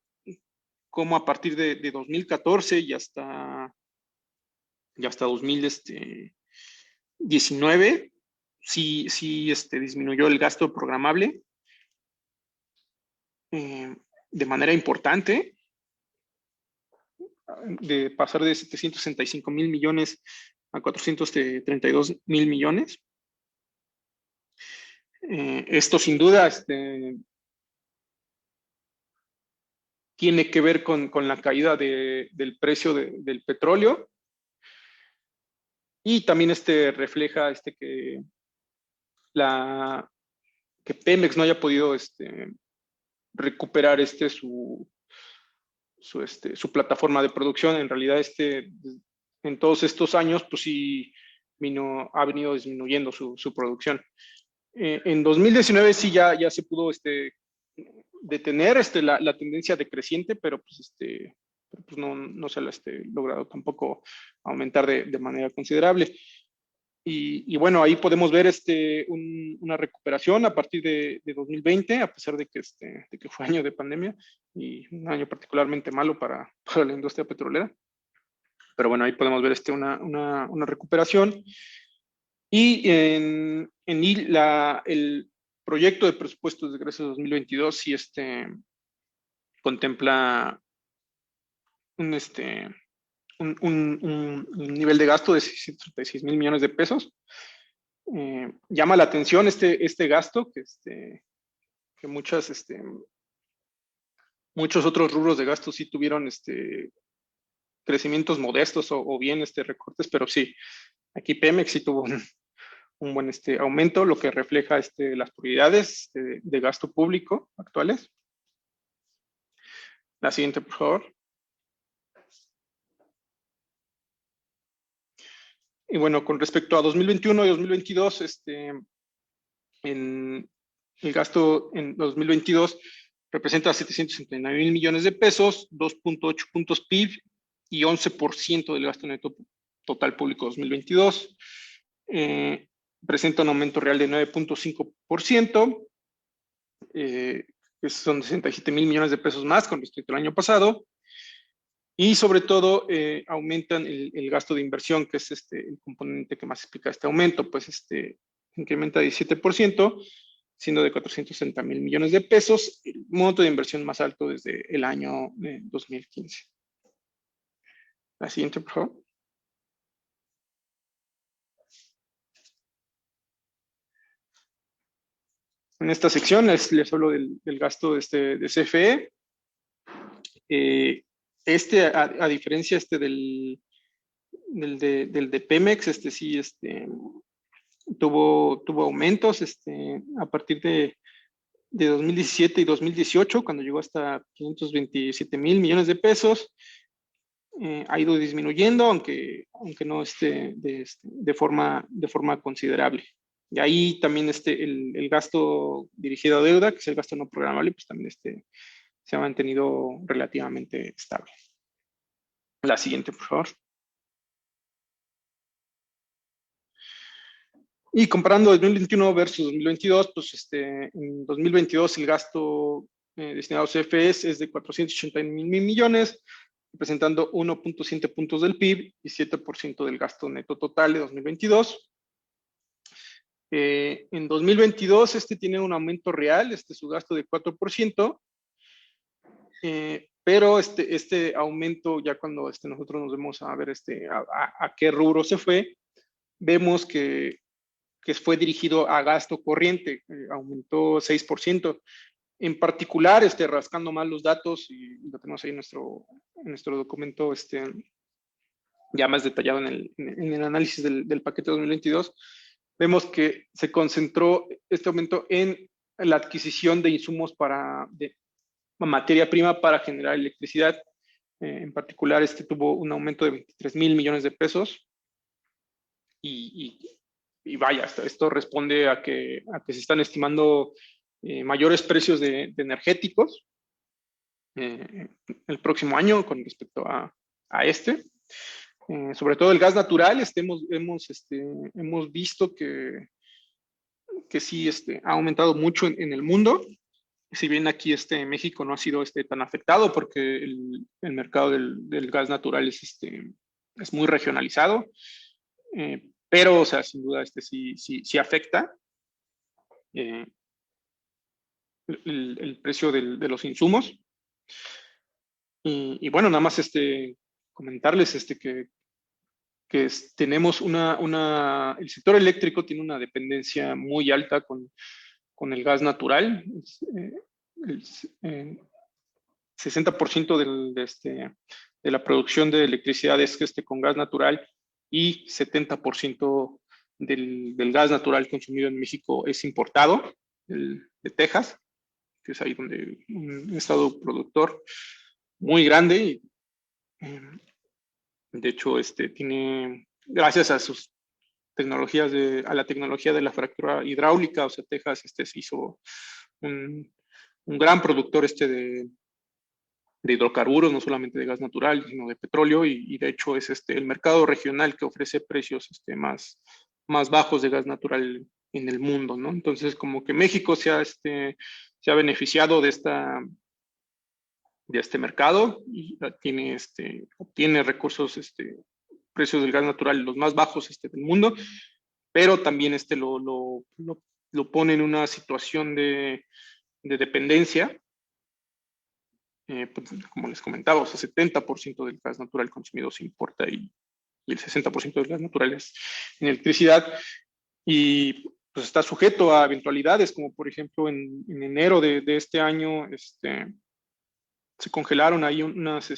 a partir de 2014 y hasta 2019 sí disminuyó el gasto programable de manera importante, de pasar de 765,000 millones a 432,000 millones. Esto sin duda tiene que ver con la caída del precio del petróleo, y también refleja que Pemex no haya podido recuperar su plataforma de producción. En realidad en todos estos años pues sí ha venido disminuyendo su producción. En 2019 sí ya se pudo detener la tendencia decreciente, pero pues no se la ha logrado tampoco aumentar de manera considerable. Y bueno, ahí podemos ver una recuperación a partir de 2020, a pesar de que fue año de pandemia y un año particularmente malo para la industria petrolera. Pero bueno, ahí podemos ver una recuperación. Y el proyecto de presupuestos de egresos 2022 sí contempla un nivel de gasto de 636,000 millones de pesos. Llama la atención este gasto, que muchos otros rubros de gasto sí tuvieron crecimientos modestos o bien recortes, pero sí, aquí Pemex sí tuvo un buen aumento, lo que refleja las prioridades de gasto público actuales. La siguiente, por favor. Y bueno, con respecto a 2021 y 2022, en el gasto en 2022 representa 769,000 millones de pesos, 2.8 puntos PIB y 11% del gasto neto total público 2022. Presenta un aumento real de 9.5%, que son 67,000 millones de pesos más con respecto al año pasado. Y sobre todo aumentan el gasto de inversión, que es el componente que más explica este aumento, pues incrementa 17%, siendo de 460,000 millones de pesos, el monto de inversión más alto desde el año 2015. La siguiente, por favor. En esta sección les hablo del gasto de CFE. A diferencia del de Pemex, sí, tuvo aumentos a partir de 2017 y 2018, cuando llegó hasta 527,000 millones de pesos. Ha ido disminuyendo, aunque no de forma considerable. Y ahí también el gasto dirigido a deuda, que es el gasto no programable, pues también se ha mantenido relativamente estable. La siguiente, por favor. Y comparando 2021 versus 2022, pues en 2022 el gasto destinado a CFEs es de 480,000 millones, representando 1.7 puntos del PIB y 7% del gasto neto total de 2022. En 2022 tiene un aumento real, su gasto de 4%, pero este aumento, ya cuando nosotros nos vemos a ver a qué rubro se fue, vemos que fue dirigido a gasto corriente, aumentó 6%. En particular, rascando más los datos, y lo tenemos ahí en nuestro documento ya más detallado en el análisis del paquete 2022, vemos que se concentró este aumento en la adquisición de insumos de materia prima para generar electricidad. En particular, tuvo un aumento de 23,000 millones de pesos. Y vaya, esto responde a que se están estimando mayores precios de energéticos el próximo año con respecto a sobre todo el gas natural. Hemos visto que sí ha aumentado mucho en el mundo. Si bien aquí México no ha sido tan afectado porque el mercado del gas natural es muy regionalizado, pero, o sea, sin duda sí afecta el precio de los insumos. Y bueno, nada más comentarles que tenemos el sector eléctrico tiene una dependencia muy alta con el gas natural. El 60% de la producción de electricidad es con gas natural, y 70% del gas natural consumido en México es importado de Texas, que es ahí donde un estado productor muy grande. Y, de hecho, tiene, gracias a sus tecnologías, a la tecnología de la fractura hidráulica, o sea, Texas se hizo un gran productor de hidrocarburos, no solamente de gas natural, sino de petróleo, y de hecho es el mercado regional que ofrece precios más bajos de gas natural en el mundo, ¿no? Entonces, como que México se ha beneficiado de este mercado y obtiene recursos, precios del gas natural los más bajos del mundo, pero también lo pone en una situación de dependencia. Pues, como les comentaba, o sea, 70% del gas natural consumido se importa, y el 60% del gas natural es en electricidad, y pues está sujeto a eventualidades, como por ejemplo en enero de este año se congelaron ahí unas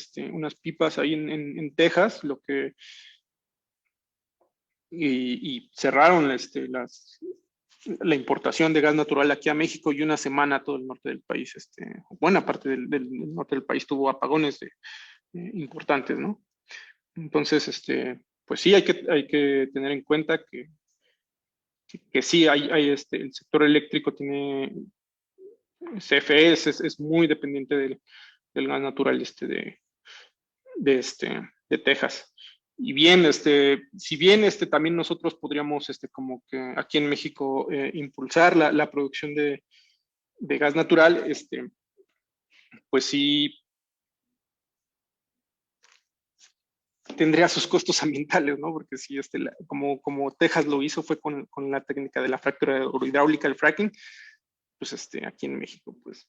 pipas ahí en Texas, y cerraron la importación de gas natural aquí a México, y una semana a todo el norte del país, buena parte del norte del país tuvo apagones importantes, ¿no? Entonces, pues sí, hay que tener en cuenta que sí, el sector eléctrico tiene, CFE es muy dependiente del gas natural de Texas. Y bien, si bien también nosotros podríamos, como que aquí en México, impulsar la producción de gas natural, pues sí tendría sus costos ambientales, ¿no? Porque sí, como Texas lo hizo fue con la técnica de la fractura hidráulica, el fracking, pues aquí en México, pues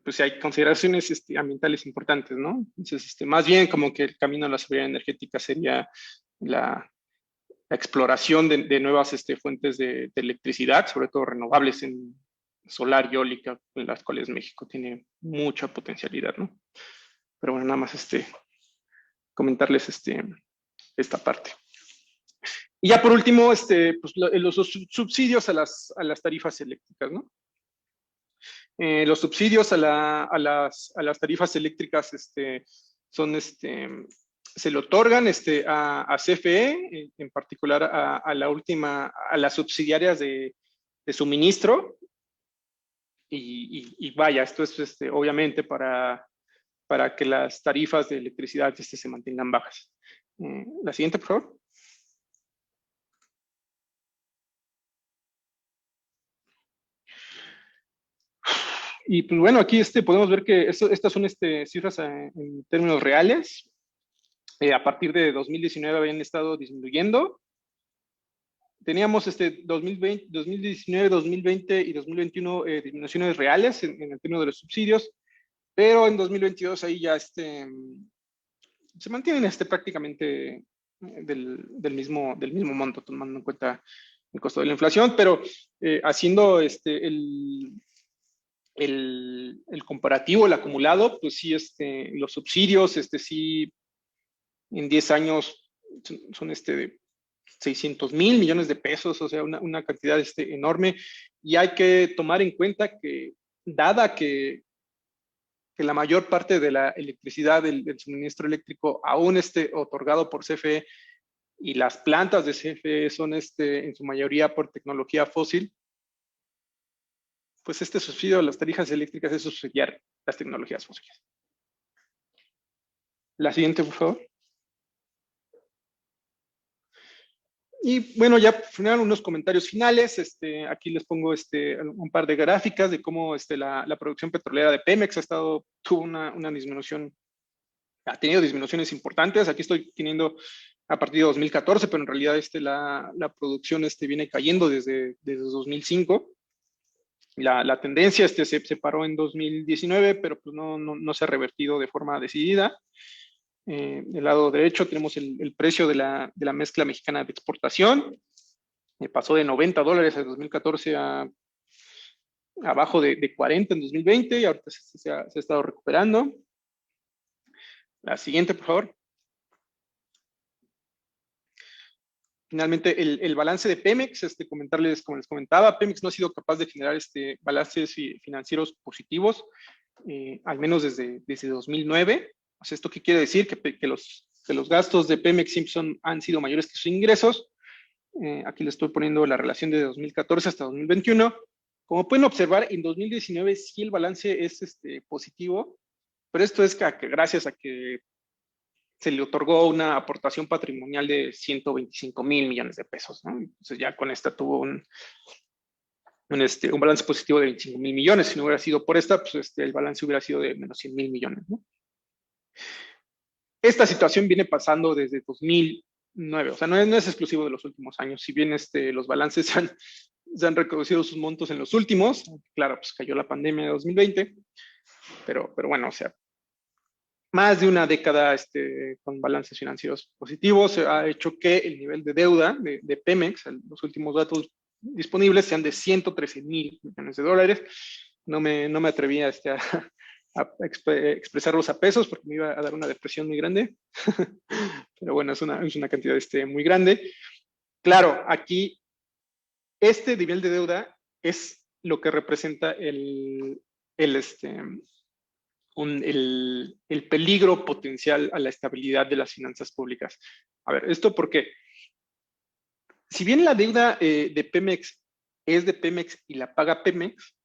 sí hay consideraciones ambientales importantes, ¿no? Entonces, más bien como que el camino a la seguridad energética sería la exploración de nuevas fuentes de electricidad, sobre todo renovables en solar y eólica, en las cuales México tiene mucha potencialidad, ¿no? Pero bueno, nada más comentarles esta parte. Y ya por último, pues los subsidios a las tarifas eléctricas, ¿no? Los subsidios a las tarifas eléctricas son, se le otorgan a CFE, en particular a las subsidiarias de suministro. Y vaya, esto es obviamente para que las tarifas de electricidad se mantengan bajas. La siguiente, por favor. Y pues bueno, aquí podemos ver que estas son cifras en términos reales. A partir de 2019 habían estado disminuyendo. Teníamos 2019, 2020 y 2021 disminuciones reales en el término de los subsidios, pero en 2022 ahí ya se mantienen prácticamente del mismo monto, tomando en cuenta el costo de la inflación, pero haciendo el comparativo, el acumulado, pues sí, los subsidios, sí, en 10 años son de 600,000 millones de pesos, o sea, una cantidad enorme, y hay que tomar en cuenta que, dada que la mayor parte de la electricidad, del suministro eléctrico, aún otorgado por CFE, y las plantas de CFE son en su mayoría por tecnología fósil, pues subsidio a las tarifas eléctricas es subsidiar las tecnologías fósiles. La siguiente, por favor. Y bueno, ya fueron unos comentarios finales. Aquí les pongo un par de gráficas de cómo la producción petrolera de Pemex tuvo una disminución, ha tenido disminuciones importantes. Aquí estoy teniendo a partir de 2014, pero en realidad la producción viene cayendo desde 2005. La tendencia se paró en 2019, pero pues no se ha revertido de forma decidida. Del lado derecho tenemos el precio de la mezcla mexicana de exportación. Pasó de $90 en 2014 a abajo de 40 en 2020, y ahorita se ha estado recuperando. La siguiente, por favor. Finalmente, el balance de Pemex, comentarles, como les comentaba, Pemex no ha sido capaz de generar balances financieros positivos, al menos desde 2009. O sea, ¿esto qué quiere decir? Que los gastos de Pemex Simpson han sido mayores que sus ingresos. Aquí les estoy poniendo la relación de 2014 hasta 2021. Como pueden observar, en 2019 sí el balance es positivo, pero esto es gracias a que se le otorgó una aportación patrimonial de 125,000 millones de pesos, ¿no? Entonces ya con esta tuvo un balance positivo de 25,000 millones. Si no hubiera sido por esta, pues el balance hubiera sido de menos 100,000 millones, ¿no? Esta situación viene pasando desde 2009, o sea, no es exclusivo de los últimos años. Si bien los balances se han reconocido sus montos en los últimos, claro, pues cayó la pandemia de 2020, pero bueno, o sea, más de una década con balances financieros positivos ha hecho que el nivel de deuda de Pemex, los últimos datos disponibles, sean de 113,000 millones de dólares. No me atreví a expresarlos a pesos porque me iba a dar una depresión muy grande. Pero bueno, es una cantidad muy grande. Claro, aquí este nivel de deuda es lo que representa el peligro potencial a la estabilidad de las finanzas públicas. A ver, esto porque, si bien la deuda de Pemex es de Pemex y la paga Pemex,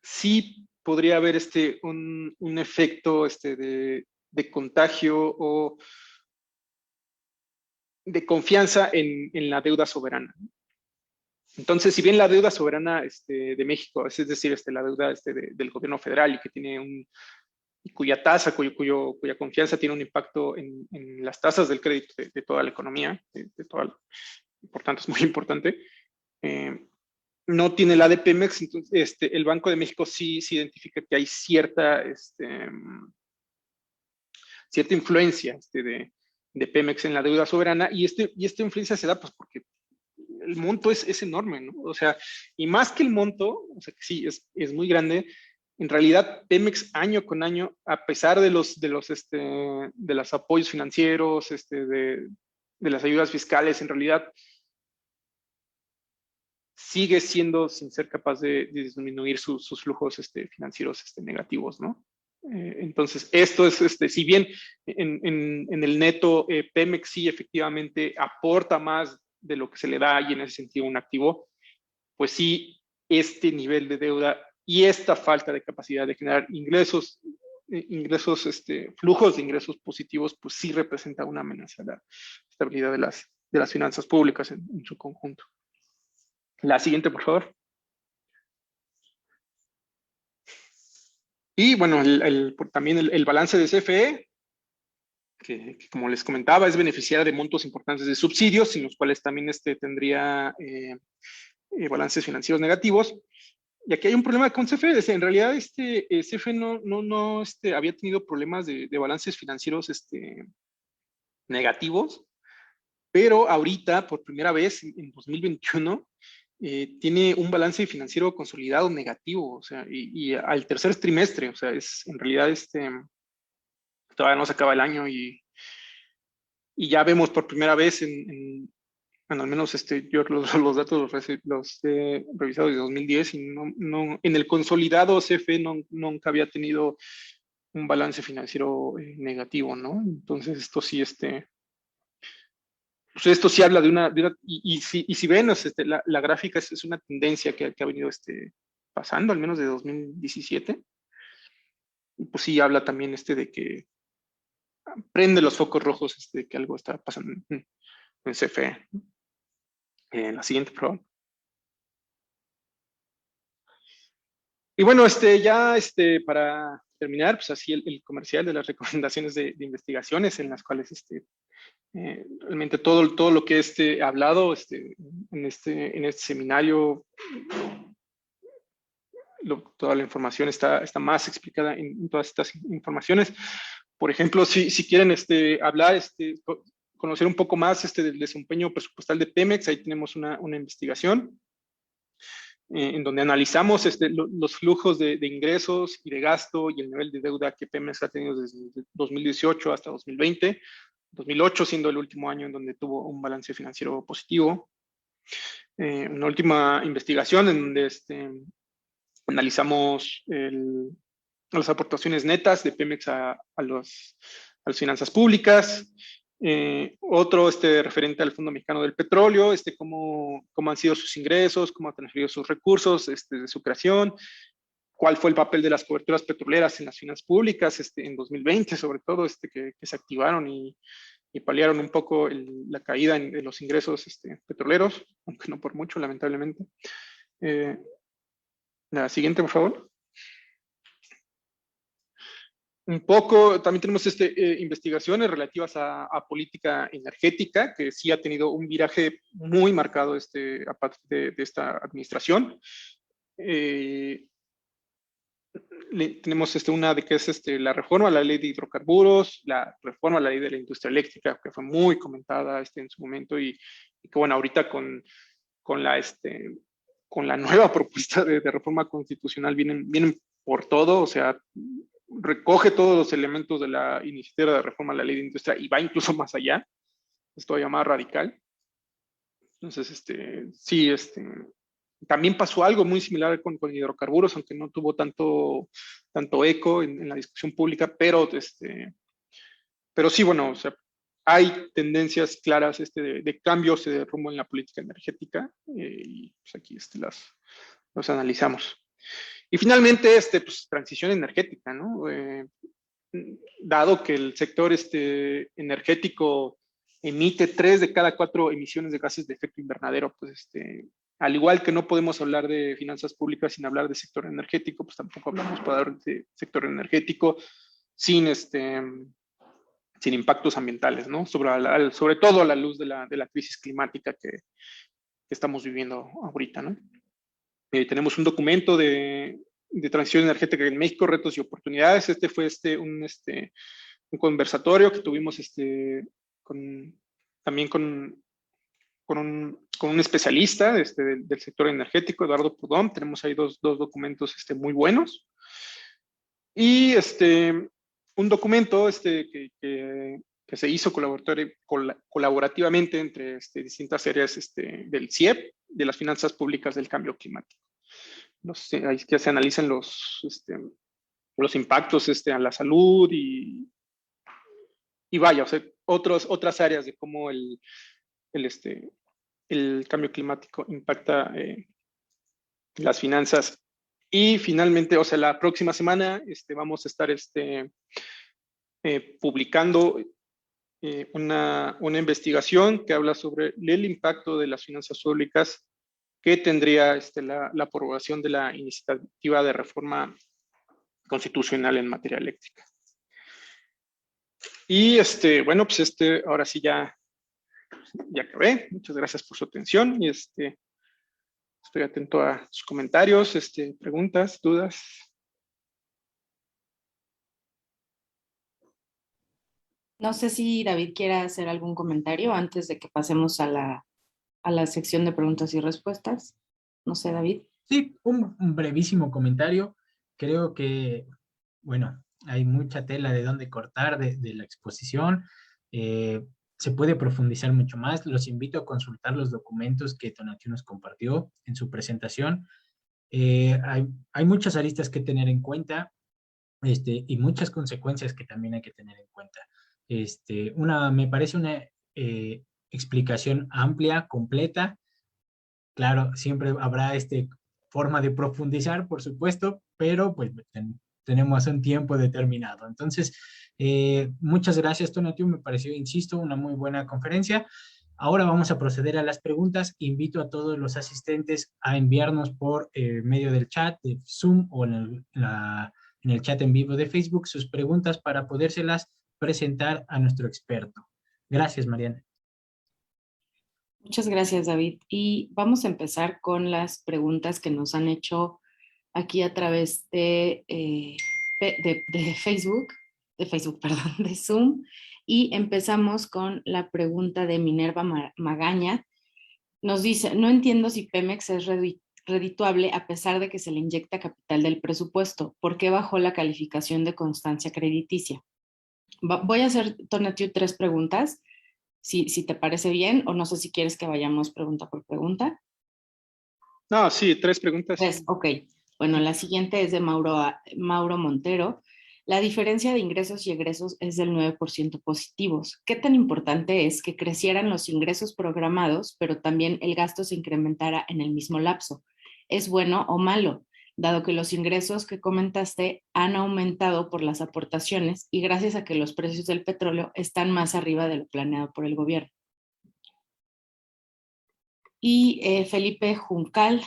sí podría haber un efecto de contagio o de confianza en la deuda soberana. Entonces, si bien la deuda soberana de México, es decir, la deuda del gobierno federal y que tiene cuya tasa, cuya confianza tiene un impacto en las tasas del crédito de toda la economía, por tanto es muy importante, no tiene la de Pemex. Entonces el Banco de México sí identifica que hay cierta influencia de Pemex en la deuda soberana, y esta influencia se da pues porque el monto es enorme, ¿no? O sea, y más que el monto, o sea, que sí, es muy grande. En realidad, Pemex año con año, a pesar de los apoyos financieros, de las ayudas fiscales, en realidad sigue siendo sin ser capaz de disminuir sus flujos financieros negativos, ¿no? Entonces, esto es, si bien en el neto Pemex sí efectivamente aporta más de lo que se le da y en ese sentido un activo, pues sí, este nivel de deuda y esta falta de capacidad de generar ingresos, flujos de ingresos positivos, pues sí representa una amenaza a la estabilidad de las finanzas públicas en su conjunto. La siguiente, por favor. Y bueno, también el balance de CFE, que como les comentaba, es beneficiaria de montos importantes de subsidios, sin los cuales también tendría balances financieros negativos. Y aquí hay un problema con CFE. En realidad, CFE no había tenido problemas de balances financieros negativos, pero ahorita, por primera vez, en 2021, tiene un balance financiero consolidado negativo, o sea, y al tercer trimestre, o sea, en realidad todavía no se acaba el año y ya vemos por primera vez bueno, al menos yo los datos los he revisado desde 2010 y en el consolidado CFE nunca había tenido un balance financiero negativo, ¿no? Entonces esto sí, pues esto sí habla de una y si ven, la gráfica es una tendencia que ha venido pasando, al menos de 2017, y pues sí habla también de que prende los focos rojos de que algo está pasando en CFE. La siguiente, por favor. Y bueno, ya para terminar, pues así el comercial de las recomendaciones de investigaciones en las cuales realmente todo lo que hablado en este seminario, toda la información está más explicada en todas estas informaciones. Por ejemplo, si quieren hablar, conocer un poco más del desempeño presupuestal de Pemex, ahí tenemos una investigación en donde analizamos los flujos de ingresos y de gasto y el nivel de deuda que Pemex ha tenido desde 2018 hasta 2020, 2008 siendo el último año en donde tuvo un balance financiero positivo. Una última investigación en donde analizamos las aportaciones netas de Pemex a las finanzas públicas. Otro referente al Fondo Mexicano del Petróleo, cómo han sido sus ingresos, cómo han transferido sus recursos de su creación, cuál fue el papel de las coberturas petroleras en las finanzas públicas en 2020, sobre todo, que se activaron y paliaron un poco la caída en los ingresos petroleros, aunque no por mucho, lamentablemente. La siguiente, por favor. Un poco, también tenemos investigaciones relativas a política energética, que sí ha tenido un viraje muy marcado a partir de esta administración. Tenemos una de que es la reforma a la ley de hidrocarburos, la reforma a la ley de la industria eléctrica, que fue muy comentada en su momento, y que bueno, ahorita con la nueva propuesta de reforma constitucional vienen por todo, o sea, recoge todos los elementos de la iniciativa de reforma a la ley de industria y va incluso más allá, es todavía más radical. Entonces, sí, también pasó algo muy similar con hidrocarburos, aunque no tuvo tanto eco en la discusión pública, pero sí, bueno, o sea, hay tendencias claras de cambios de rumbo en la política energética, y pues aquí los analizamos. Y finalmente, pues, transición energética, ¿no? Dado que el sector energético emite 3 de cada 4 emisiones de gases de efecto invernadero, pues al igual que no podemos hablar de finanzas públicas sin hablar de sector energético, pues tampoco hablamos para hablar de sector energético sin, sin impactos ambientales, ¿no? Sobre todo a la luz de la crisis climática que estamos viviendo ahorita, ¿no? Tenemos un documento de transición energética en México, retos y oportunidades. Este fue un conversatorio que tuvimos también con un especialista del sector energético, Eduardo Pudom. Tenemos ahí dos documentos muy buenos. Y un documento que se hizo colaborativamente entre distintas áreas del CIEP, de las finanzas públicas del cambio climático. Ahí que se analizan los impactos a la salud y vaya, o sea, otras áreas de cómo el cambio climático impacta las finanzas. Y finalmente, o sea, la próxima semana vamos a estar publicando una investigación que habla sobre el impacto de las finanzas públicas que tendría la aprobación de la iniciativa de reforma constitucional en materia eléctrica. Y bueno, pues ahora sí ya acabé. Muchas gracias por su atención y estoy atento a sus comentarios, preguntas, dudas. No sé si David quiere hacer algún comentario antes de que pasemos a la sección de preguntas y respuestas. No sé, David. Sí, un brevísimo comentario. Creo que, bueno, hay mucha tela de dónde cortar de la exposición. Se puede profundizar mucho más. Los invito a consultar los documentos que Tonatiuh nos compartió en su presentación. Hay muchas aristas que tener en cuenta y muchas consecuencias que también hay que tener en cuenta. Me parece una explicación amplia, completa. Claro, siempre habrá forma de profundizar, por supuesto, pero pues tenemos un tiempo determinado. Entonces, muchas gracias, Tonatiuh. Me pareció, insisto, una muy buena conferencia. Ahora vamos a proceder a las preguntas. Invito a todos los asistentes a enviarnos por medio del chat de Zoom o en el chat en vivo de Facebook sus preguntas para podérselas presentar a nuestro experto. Gracias, Mariana. Muchas gracias, David. Y vamos a empezar con las preguntas que nos han hecho aquí a través de Facebook, perdón, de Zoom. Y empezamos con la pregunta de Minerva Magaña. Nos dice, no entiendo si Pemex es redituable a pesar de que se le inyecta capital del presupuesto. ¿Por qué bajó la calificación de constancia crediticia? Voy a hacer, Tonatiuh, 3 preguntas. Si te parece bien, o no sé si quieres que vayamos pregunta por pregunta. No, sí, 3 preguntas. 3, ok. Bueno, la siguiente es de Mauro Montero. La diferencia de ingresos y egresos es del 9% positivos. ¿Qué tan importante es que crecieran los ingresos programados, pero también el gasto se incrementara en el mismo lapso? ¿Es bueno o malo, dado que los ingresos que comentaste han aumentado por las aportaciones y gracias a que los precios del petróleo están más arriba de lo planeado por el gobierno? Y Felipe Juncal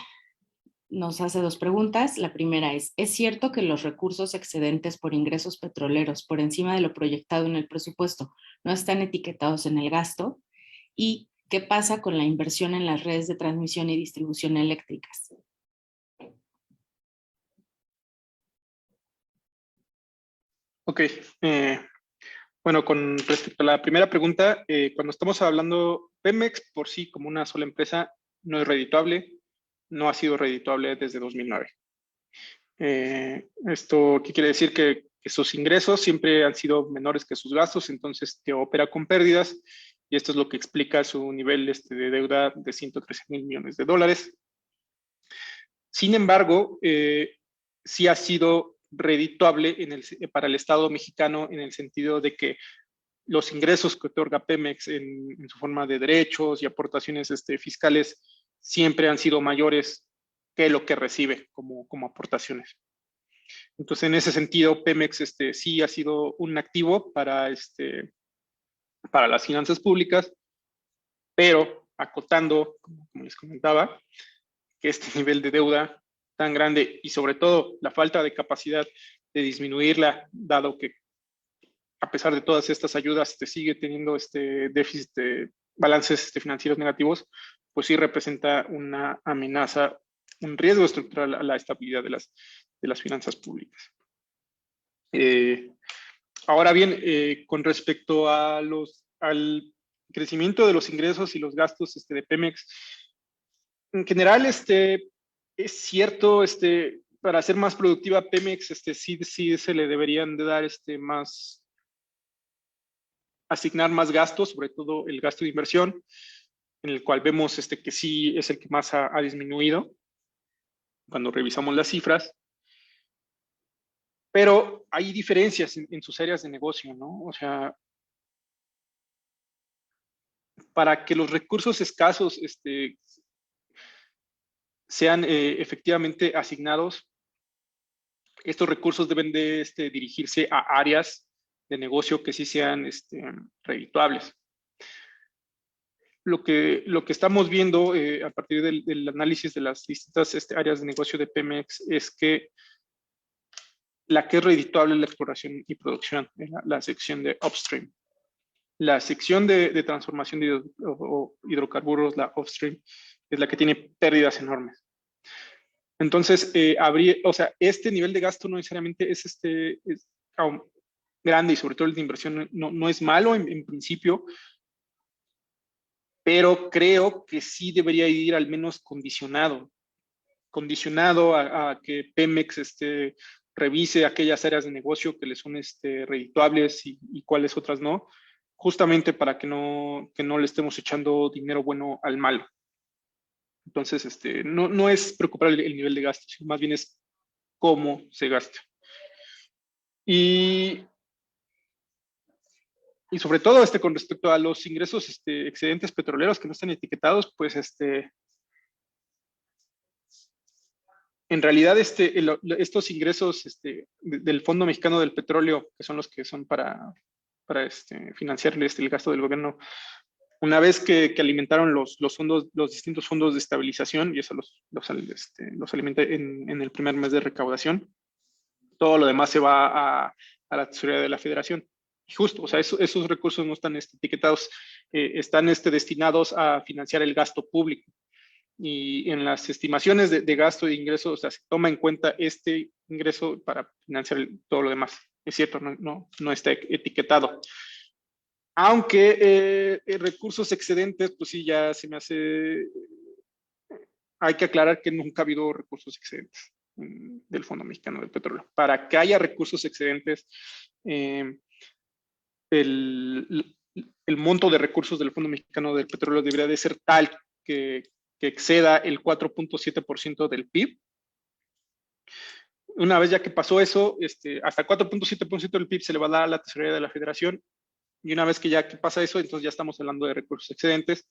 nos hace 2 preguntas. La primera ¿es cierto que los recursos excedentes por ingresos petroleros por encima de lo proyectado en el presupuesto no están etiquetados en el gasto? ¿Y qué pasa con la inversión en las redes de transmisión y distribución eléctricas? Ok. Bueno, con respecto a la primera pregunta, cuando estamos hablando, Pemex por sí como una sola empresa no es redituable, no ha sido redituable desde 2009. ¿Esto qué quiere decir? Que sus ingresos siempre han sido menores que sus gastos, entonces que opera con pérdidas y esto es lo que explica su nivel de deuda de 113,000 millones de dólares. Sin embargo, sí ha sido redituable para el Estado mexicano en el sentido de que los ingresos que otorga Pemex en su forma de derechos y aportaciones fiscales siempre han sido mayores que lo que recibe como aportaciones. Entonces, en ese sentido, Pemex sí ha sido un activo para las finanzas públicas, pero acotando, como les comentaba, que este nivel de deuda tan grande y sobre todo la falta de capacidad de disminuirla, dado que a pesar de todas estas ayudas sigue teniendo déficit de balances financieros negativos, pues sí representa una amenaza, un riesgo estructural a la estabilidad de las finanzas públicas. Ahora bien, con respecto al crecimiento de los ingresos y los gastos de Pemex, en general, es cierto, para ser más productiva Pemex, sí se le deberían de dar asignar más gastos, sobre todo el gasto de inversión, en el cual vemos que sí es el que más ha disminuido cuando revisamos las cifras. Pero hay diferencias en sus áreas de negocio, ¿no? O sea, para que los recursos escasos sean efectivamente asignados, estos recursos deben de dirigirse a áreas de negocio que sí sean redituables. Lo que estamos viendo a partir del análisis de las distintas áreas de negocio de Pemex es que la que es redituable es la exploración y producción, la sección de upstream. La sección de transformación de hidrocarburos, la upstream, es la que tiene pérdidas enormes. Entonces, este nivel de gasto no necesariamente es grande, y sobre todo el de inversión no es malo en principio, pero creo que sí debería ir al menos condicionado a que Pemex revise aquellas áreas de negocio que le son redituables y cuáles otras no, justamente para que no le estemos echando dinero bueno al malo. Entonces, no es preocupar el nivel de gasto, sino más bien es cómo se gasta. Y sobre todo con respecto a los ingresos excedentes petroleros que no están etiquetados, pues en realidad estos ingresos del Fondo Mexicano del Petróleo, que son los que son para financiar el gasto del gobierno, una vez que alimentaron los distintos fondos de estabilización, y eso los alimenta en el primer mes de recaudación, todo lo demás se va a la tesorería de la Federación. Y justo, o sea, esos recursos no están etiquetados, están destinados a financiar el gasto público. Y en las estimaciones de gasto y de ingresos, o sea, se toma en cuenta este ingreso para financiar todo lo demás. Es cierto, no está etiquetado. Aunque recursos excedentes, pues sí, ya se me hace... Hay que aclarar que nunca ha habido recursos excedentes del Fondo Mexicano del Petróleo. Para que haya recursos excedentes, el monto de recursos del Fondo Mexicano del Petróleo debería de ser tal que exceda el 4.7% del PIB. Una vez ya que pasó eso, hasta 4.7% del PIB se le va a dar a la tesorería de la Federación. Y una vez que pasa eso, entonces ya estamos hablando de recursos excedentes,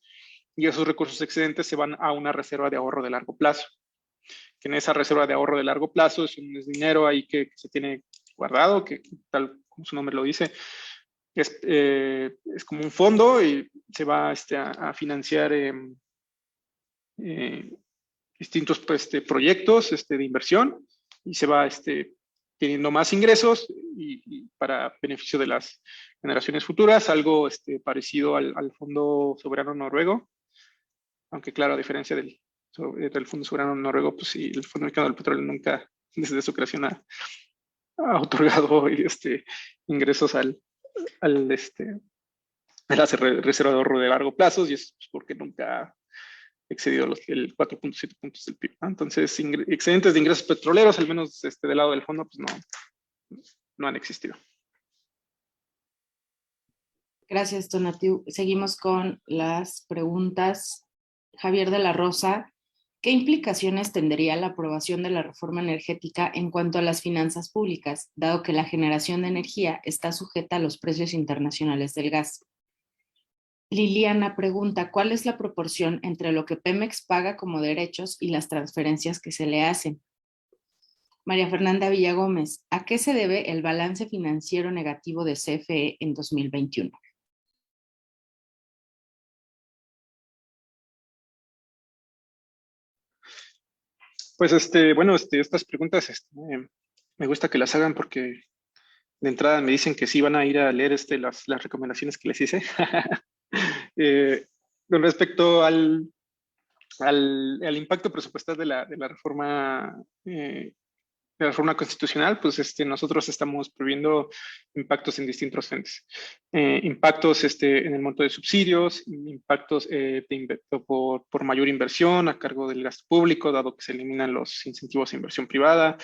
y esos recursos excedentes se van a una reserva de ahorro de largo plazo. Que en esa reserva de ahorro de largo plazo es dinero ahí que se tiene guardado, que tal como su nombre lo dice, es como un fondo y se va a financiar distintos proyectos de inversión, y se va teniendo más ingresos y para beneficio de las generaciones futuras, algo parecido al Fondo Soberano Noruego, aunque claro, a diferencia del Fondo Soberano Noruego, pues sí, el Fondo Mexicano del Petróleo nunca, desde su creación, ha otorgado ingresos a la reserva de ahorro de largo plazo, y es porque nunca ha excedido el 4.7 puntos del PIB. Entonces, excedentes de ingresos petroleros, al menos del lado del fondo, pues no han existido. Gracias, Tonatiu. Seguimos con las preguntas. Javier de la Rosa, ¿qué implicaciones tendría la aprobación de la reforma energética en cuanto a las finanzas públicas, dado que la generación de energía está sujeta a los precios internacionales del gas? Liliana pregunta, ¿cuál es la proporción entre lo que Pemex paga como derechos y las transferencias que se le hacen? María Fernanda Villagómez, ¿a qué se debe el balance financiero negativo de CFE en 2021? Pues, bueno, estas preguntas me gusta que las hagan porque de entrada me dicen que sí van a ir a leer las recomendaciones que les hice. Con respecto al impacto presupuestal de la reforma constitucional, pues nosotros estamos previendo impactos en distintos frentes. Impactos en el monto de subsidios, impactos por mayor inversión a cargo del gasto público, dado que se eliminan los incentivos a inversión privada,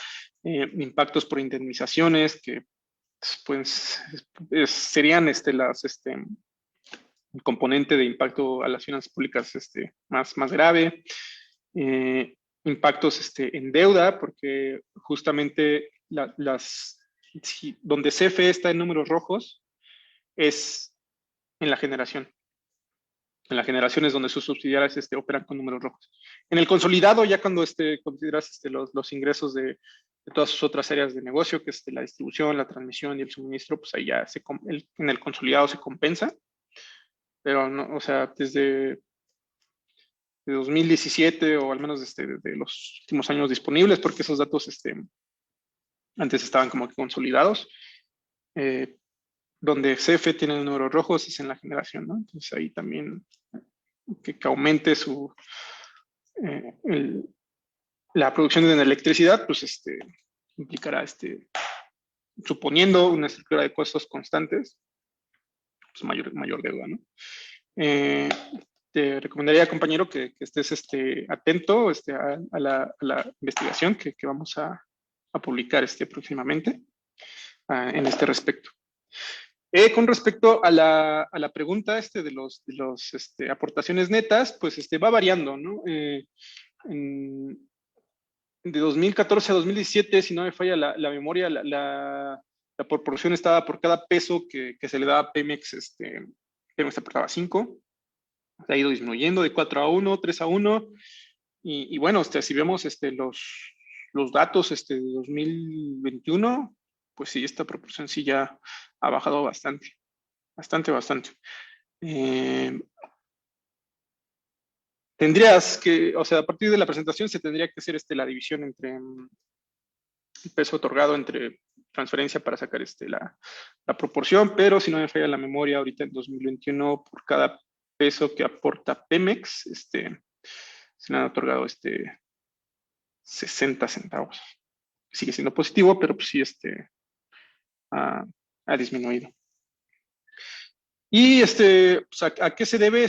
impactos por indemnizaciones, que pues, serían el componente de impacto a las finanzas públicas más grave. Impactos en deuda, porque justamente donde CFE está en números rojos es en la generación. En la generación es donde sus subsidiarias operan con números rojos. En el consolidado, ya cuando consideras los ingresos de todas sus otras áreas de negocio, que es la distribución, la transmisión y el suministro, pues ahí ya en el consolidado se compensa. Pero no, o sea, desde 2017 o al menos de los últimos años disponibles, porque esos datos antes estaban como que consolidados. Donde CFE tiene números rojos es en la generación, ¿no? Entonces ahí también que aumente la producción de electricidad, pues implicará suponiendo una estructura de costos constantes, pues mayor deuda, ¿no? Te recomendaría, compañero, que estés atento a la investigación que vamos a publicar próximamente en este respecto. Con respecto a la pregunta de los aportaciones netas, pues va variando, ¿no? De 2014 a 2017, si no me falla la memoria, la proporción estaba por cada peso que se le da a Pemex, Pemex aportaba 5, ha ido disminuyendo de 4 a 1, 3 a 1, y bueno, si vemos los datos de 2021, pues sí, esta proporción sí ya ha bajado bastante. Tendrías que, o sea, a partir de la presentación se tendría que hacer la división entre el peso otorgado entre transferencia para sacar la proporción, pero si no me falla la memoria, ahorita en 2021, por cada peso que aporta Pemex, se le han otorgado 60 centavos. Sigue siendo positivo, pero pues sí ha disminuido. Y pues, ¿a qué se debe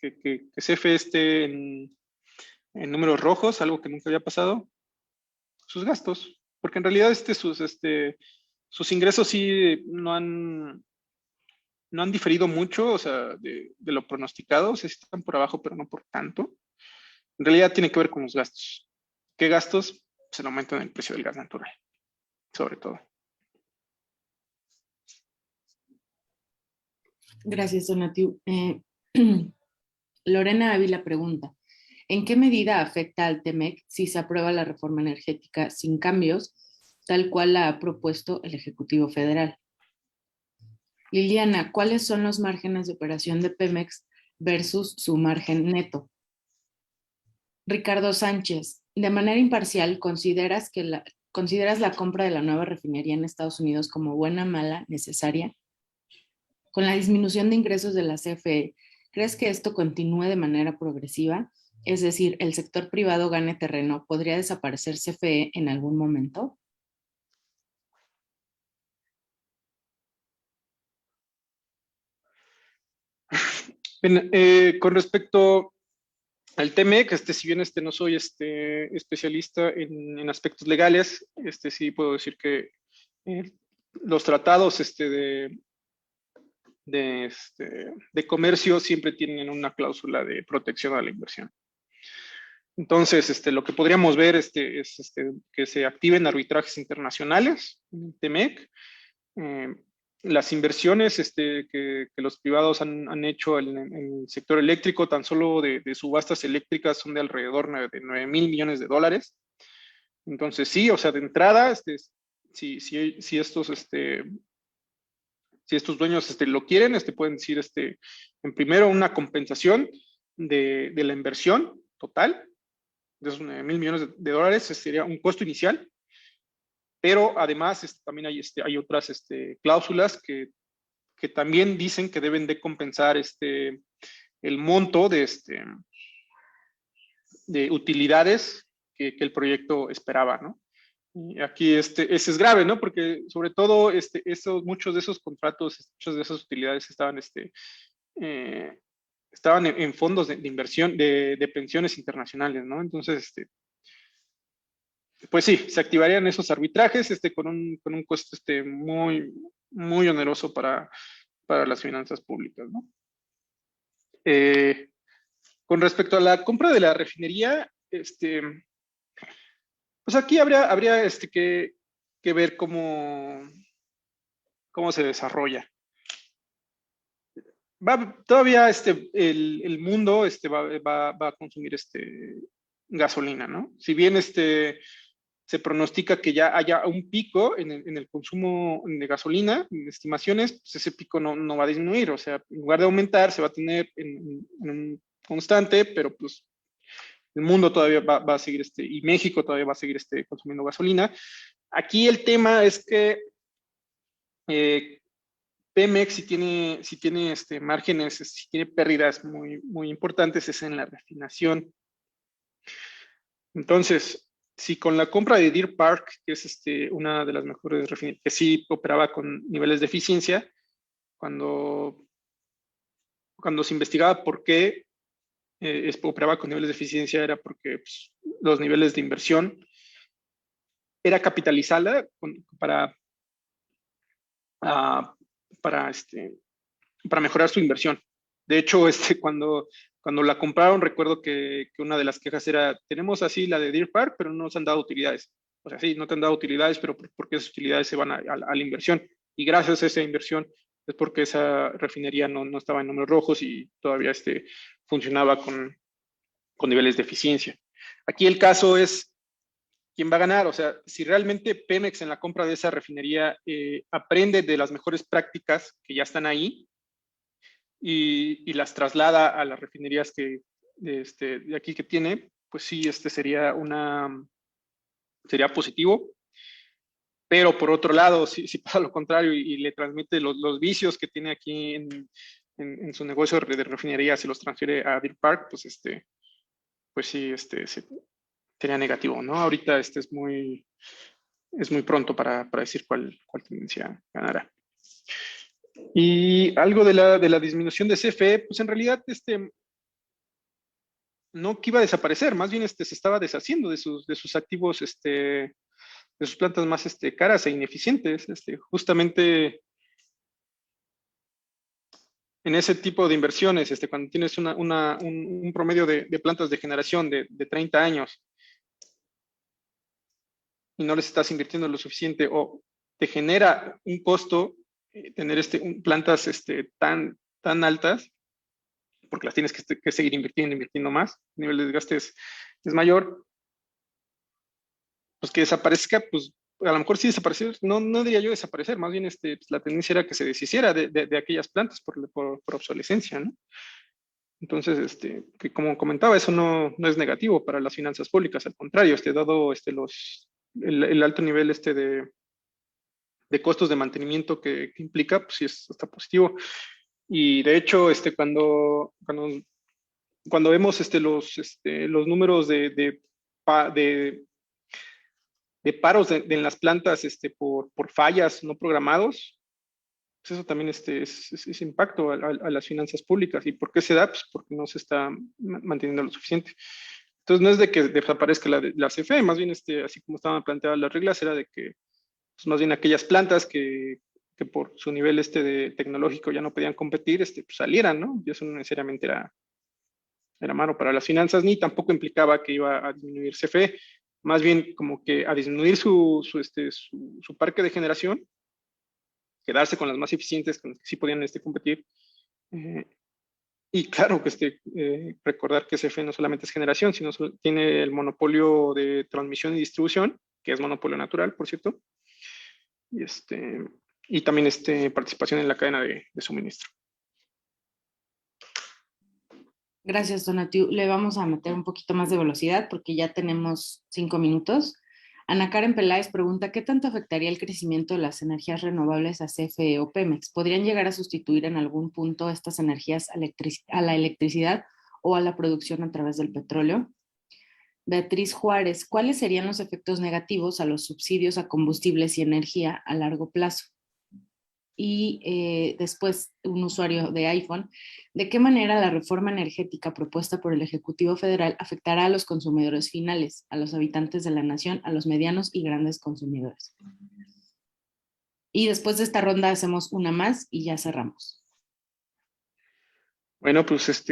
que CFE esté en números rojos, algo que nunca había pasado? Sus gastos, porque en realidad sus ingresos sí no han diferido mucho, o sea, de lo pronosticado, o sea, están por abajo, pero no por tanto. En realidad tiene que ver con los gastos. ¿Qué gastos? Pues el aumento en el precio del gas natural, sobre todo. Gracias, Donatiu. Lorena Ávila pregunta, ¿en qué medida afecta al TEMEC si se aprueba la reforma energética sin cambios, tal cual la ha propuesto el Ejecutivo Federal? Liliana, ¿cuáles son los márgenes de operación de Pemex versus su margen neto? Ricardo Sánchez, de manera imparcial, ¿consideras la compra de la nueva refinería en Estados Unidos como buena, mala, necesaria? Con la disminución de ingresos de la CFE, ¿crees que esto continúe de manera progresiva? Es decir, ¿el sector privado gane terreno? ¿Podría desaparecer CFE en algún momento? Bien, con respecto al TEMEC, si bien no soy especialista en aspectos legales, sí puedo decir que los tratados de comercio siempre tienen una cláusula de protección a la inversión. Entonces, lo que podríamos ver es que se activen arbitrajes internacionales, TEMEC, las inversiones que los privados han hecho en el sector eléctrico, tan solo de subastas eléctricas, son de alrededor de 9,000 millones de dólares. Entonces, sí, o sea, de entrada, si estos dueños lo quieren, pueden decir, en primero, una compensación de la inversión total, de esos 9,000 millones de dólares, sería un costo inicial. Pero además también hay otras cláusulas que también dicen que deben de compensar el monto de utilidades que el proyecto esperaba, ¿no? Y aquí ese es grave, ¿no? Porque sobre todo muchos de esos contratos, muchas de esas utilidades estaban en fondos de inversión de pensiones internacionales, ¿no? Entonces, pues sí, se activarían esos arbitrajes con un costo muy, muy oneroso para las finanzas públicas, ¿no? Con respecto a la compra de la refinería, pues aquí habría que ver cómo se desarrolla. Todavía el mundo va a consumir gasolina, ¿no? Si bien se pronostica que ya haya un pico en el consumo de gasolina, en estimaciones, pues ese pico no va a disminuir, o sea, en lugar de aumentar, se va a tener en un constante, pero pues el mundo todavía va a seguir, y México todavía va a seguir consumiendo gasolina. Aquí el tema es que Pemex, si tiene márgenes, si tiene pérdidas muy, muy importantes, es en la refinación. Entonces, si con la compra de Deer Park, que es una de las mejores refinerías, que sí operaba con niveles de eficiencia, cuando se investigaba por qué operaba con niveles de eficiencia, era porque pues, los niveles de inversión era capitalizarla para mejorar su inversión. De hecho, cuando la compraron, recuerdo que una de las quejas era, tenemos así la de Deer Park, pero no nos han dado utilidades. O sea, sí, no te han dado utilidades, pero porque esas utilidades se van a la inversión. Y gracias a esa inversión es porque esa refinería no estaba en números rojos y todavía funcionaba con niveles de eficiencia. Aquí el caso es, ¿quién va a ganar? O sea, si realmente Pemex en la compra de esa refinería aprende de las mejores prácticas que ya están ahí y las traslada a las refinerías de aquí que tiene, pues sí, sería positivo. Pero por otro lado, si pasa lo contrario y le transmite los vicios que tiene aquí en su negocio de refinería, se los transfiere a Deer Park, pues pues sí, sería negativo, ¿no? Ahorita es muy pronto para decir cuál tendencia ganará. Y algo de la disminución de CFE, pues en realidad no que iba a desaparecer, más bien se estaba deshaciendo de sus activos, de sus plantas más caras e ineficientes. Justamente en ese tipo de inversiones, cuando tienes un promedio de plantas de generación de 30 años y no les estás invirtiendo lo suficiente o te genera un costo tener plantas tan altas, porque las tienes que seguir invirtiendo más, el nivel de desgaste es mayor, pues que desaparezca, pues a lo mejor sí desaparecer, no diría yo desaparecer, más bien pues, la tendencia era que se deshiciera de aquellas plantas por obsolescencia, ¿no? Entonces, que como comentaba, eso no es negativo para las finanzas públicas, al contrario, dado el alto nivel de costos de mantenimiento que implica, pues sí está positivo. Y de hecho, cuando vemos los números de paros en las plantas por fallas no programados, pues eso también es impacto a las finanzas públicas. ¿Y por qué se da? Pues porque no se está manteniendo lo suficiente. Entonces no es de que desaparezca la CFE, más bien así como estaban planteadas las reglas, era de que pues más bien aquellas plantas que que por su nivel de tecnológico ya no podían competir, pues salieran, ¿no? Y eso no necesariamente era malo para las finanzas, ni tampoco implicaba que iba a disminuir CFE, más bien como que a disminuir su parque de generación, quedarse con las más eficientes, con las que sí podían competir. Y claro, que recordar que CFE no solamente es generación, sino tiene el monopolio de transmisión y distribución, que es monopolio natural, por cierto, y, y también participación en la cadena de suministro. Gracias, Donatiu. Le vamos a meter un poquito más de velocidad porque ya tenemos 5 minutos. Ana Karen Peláez pregunta, ¿qué tanto afectaría el crecimiento de las energías renovables a CFE o Pemex? ¿Podrían llegar a sustituir en algún punto estas energías a la electricidad o a la producción a través del petróleo? Beatriz Juárez, ¿cuáles serían los efectos negativos a los subsidios a combustibles y energía a largo plazo? Y después un usuario de iPhone, ¿de qué manera la reforma energética propuesta por el Ejecutivo Federal afectará a los consumidores finales, a los habitantes de la nación, a los medianos y grandes consumidores? Y después de esta ronda hacemos una más y ya cerramos. Bueno, pues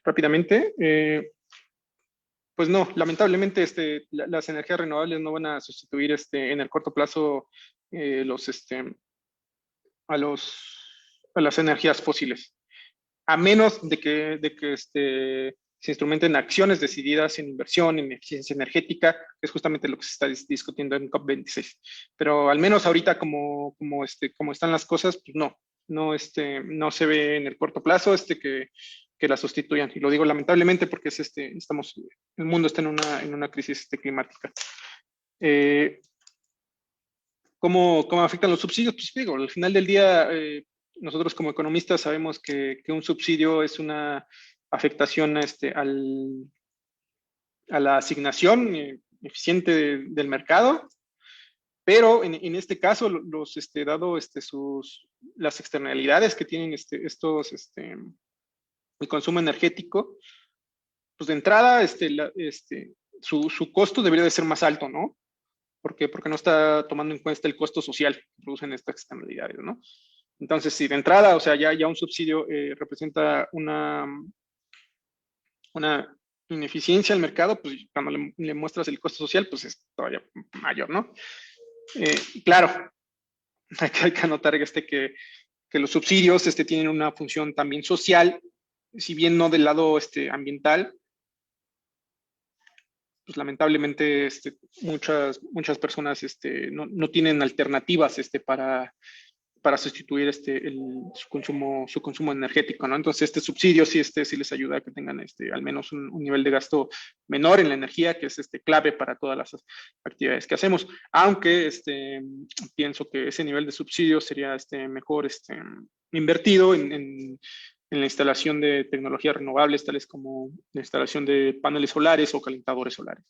rápidamente, pues no, lamentablemente las energías renovables no van a sustituir en el corto plazo a las energías fósiles, a menos de que se instrumenten acciones decididas en inversión, en eficiencia energética, que es justamente lo que se está discutiendo en COP26. Pero al menos ahorita como están las cosas, pues no se ve en el corto plazo que la sustituyan. Y lo digo lamentablemente porque el mundo está en una crisis climática. ¿Cómo afectan los subsidios? Pues digo, al final del día, nosotros como economistas sabemos que un subsidio es una afectación a la asignación eficiente del mercado, pero en este caso, dado las externalidades que tienen el consumo energético, pues de entrada su costo debería de ser más alto, ¿no? ¿Por qué? Porque no está tomando en cuenta el costo social que producen estas externalidades, ¿no? Entonces, si de entrada, o sea, ya un subsidio representa una ineficiencia al mercado, pues cuando le muestras el costo social, pues es todavía mayor, ¿no? Claro, hay que anotar que los subsidios tienen una función también social, si bien no del lado ambiental, pues lamentablemente muchas personas no tienen alternativas para sustituir su consumo energético, ¿no? Entonces este subsidio sí les ayuda a que tengan al menos un nivel de gasto menor en la energía, que es clave para todas las actividades que hacemos, aunque pienso que ese nivel de subsidio sería mejor invertido en la instalación de tecnologías renovables, tales como la instalación de paneles solares o calentadores solares.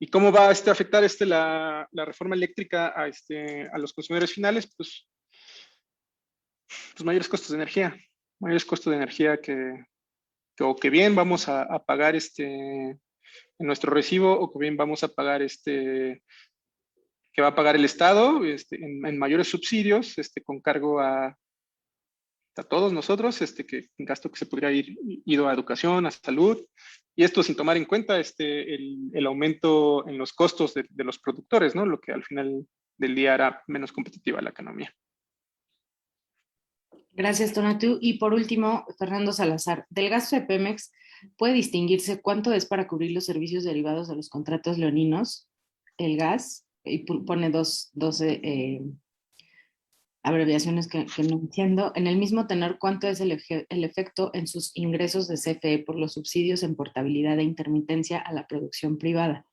¿Y cómo va a afectar la reforma eléctrica a los consumidores finales? Pues mayores costos de energía que bien vamos a pagar en nuestro recibo, o que bien vamos a pagar que va a pagar el Estado en mayores subsidios con cargo a todos nosotros, que gasto que se podría ido a educación, a salud, y esto sin tomar en cuenta el aumento en los costos de los productores, ¿no? Lo que al final del día hará menos competitiva la economía. Gracias, Donatiu. Y por último, Fernando Salazar, del gasto de Pemex, ¿puede distinguirse cuánto es para cubrir los servicios derivados de los contratos leoninos, el gas? Y pone dos abreviaciones que no entiendo. En el mismo tenor, ¿cuánto es el efecto en sus ingresos de CFE por los subsidios en portabilidad e intermitencia a la producción privada?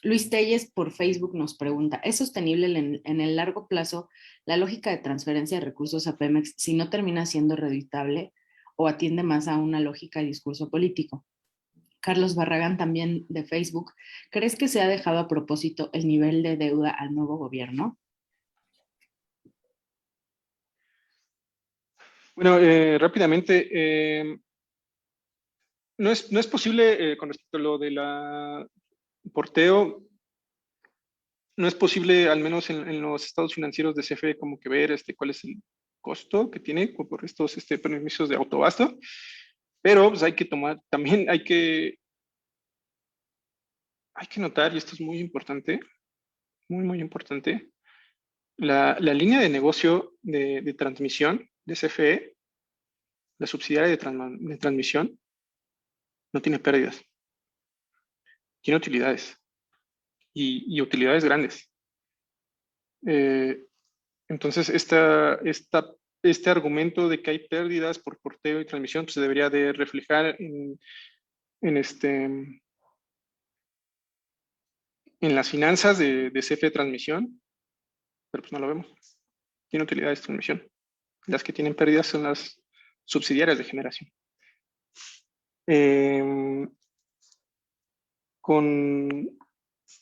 Luis Telles por Facebook nos pregunta, ¿es sostenible en el largo plazo la lógica de transferencia de recursos a Pemex si no termina siendo redituable o atiende más a una lógica de discurso político? Carlos Barragán, también de Facebook, ¿crees que se ha dejado a propósito el nivel de deuda al nuevo gobierno? Bueno, rápidamente, no es posible con respecto a lo de la porteo, no es posible, al menos en los estados financieros de CFE, como que ver cuál es el costo que tiene por estos permisos de autoabasto, pero pues hay que tomar, también hay que notar, y esto es muy importante, muy importante, la línea de negocio de transmisión de CFE, la subsidiaria de transmisión, no tiene pérdidas, tiene utilidades, y utilidades grandes. Entonces, este argumento de que hay pérdidas por porteo y transmisión pues, se debería de reflejar en las finanzas de CFE Transmisión, pero pues no lo vemos. Tiene utilidades de transmisión. Las que tienen pérdidas son las subsidiarias de generación.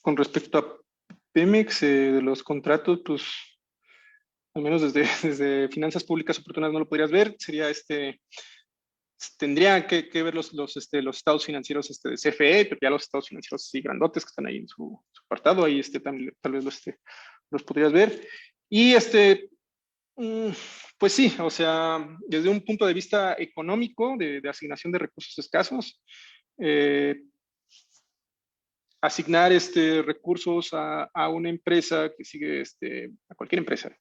Con respecto a Pemex, de los contratos, pues al menos desde Finanzas Públicas Oportunas no lo podrías ver. Sería tendría que ver los estados financieros de CFE, pero ya los estados financieros sí grandotes que están ahí en su apartado, ahí tal vez los podrías ver. Y pues sí, o sea, desde un punto de vista económico, de asignación de recursos escasos, asignar recursos a una empresa que sigue, a cualquier empresa,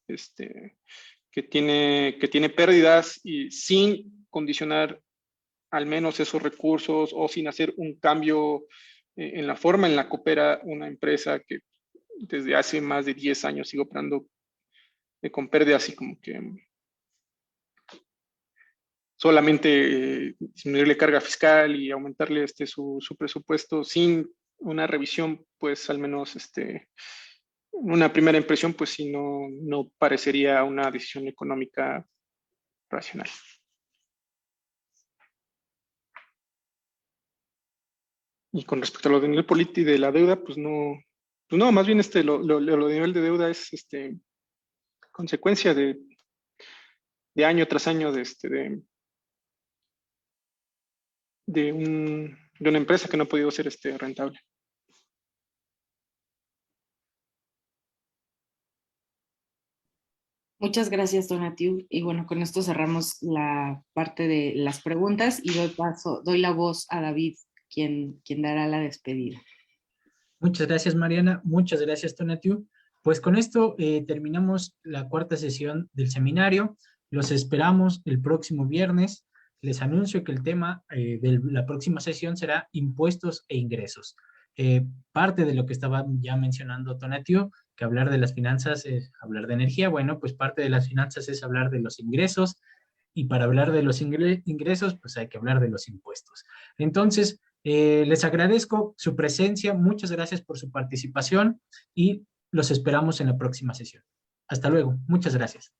que tiene pérdidas y sin condicionar al menos esos recursos o sin hacer un cambio en la forma en la que opera una empresa que desde hace más de 10 años sigue operando con pérdidas y como que solamente disminuirle carga fiscal y aumentarle su presupuesto sin una revisión, pues al menos una primera impresión, pues sí no parecería una decisión económica racional. Y con respecto a lo de nivel político y de la deuda, pues no, más bien lo de nivel de deuda es consecuencia de año tras año de una empresa que no ha podido ser rentable. Muchas gracias, Donatiu. Y bueno, con esto cerramos la parte de las preguntas y doy la voz a David, quien dará la despedida. Muchas gracias, Mariana. Muchas gracias, Donatiu. Pues con esto terminamos la cuarta sesión del seminario. Los esperamos el próximo viernes. Les anuncio que el tema de la próxima sesión será impuestos e ingresos. Parte de lo que estaba ya mencionando Donatiu, que hablar de las finanzas es hablar de energía. Bueno, pues parte de las finanzas es hablar de los ingresos, y para hablar de los ingresos, pues hay que hablar de los impuestos. Entonces, les agradezco su presencia, muchas gracias por su participación y los esperamos en la próxima sesión. Hasta luego, muchas gracias.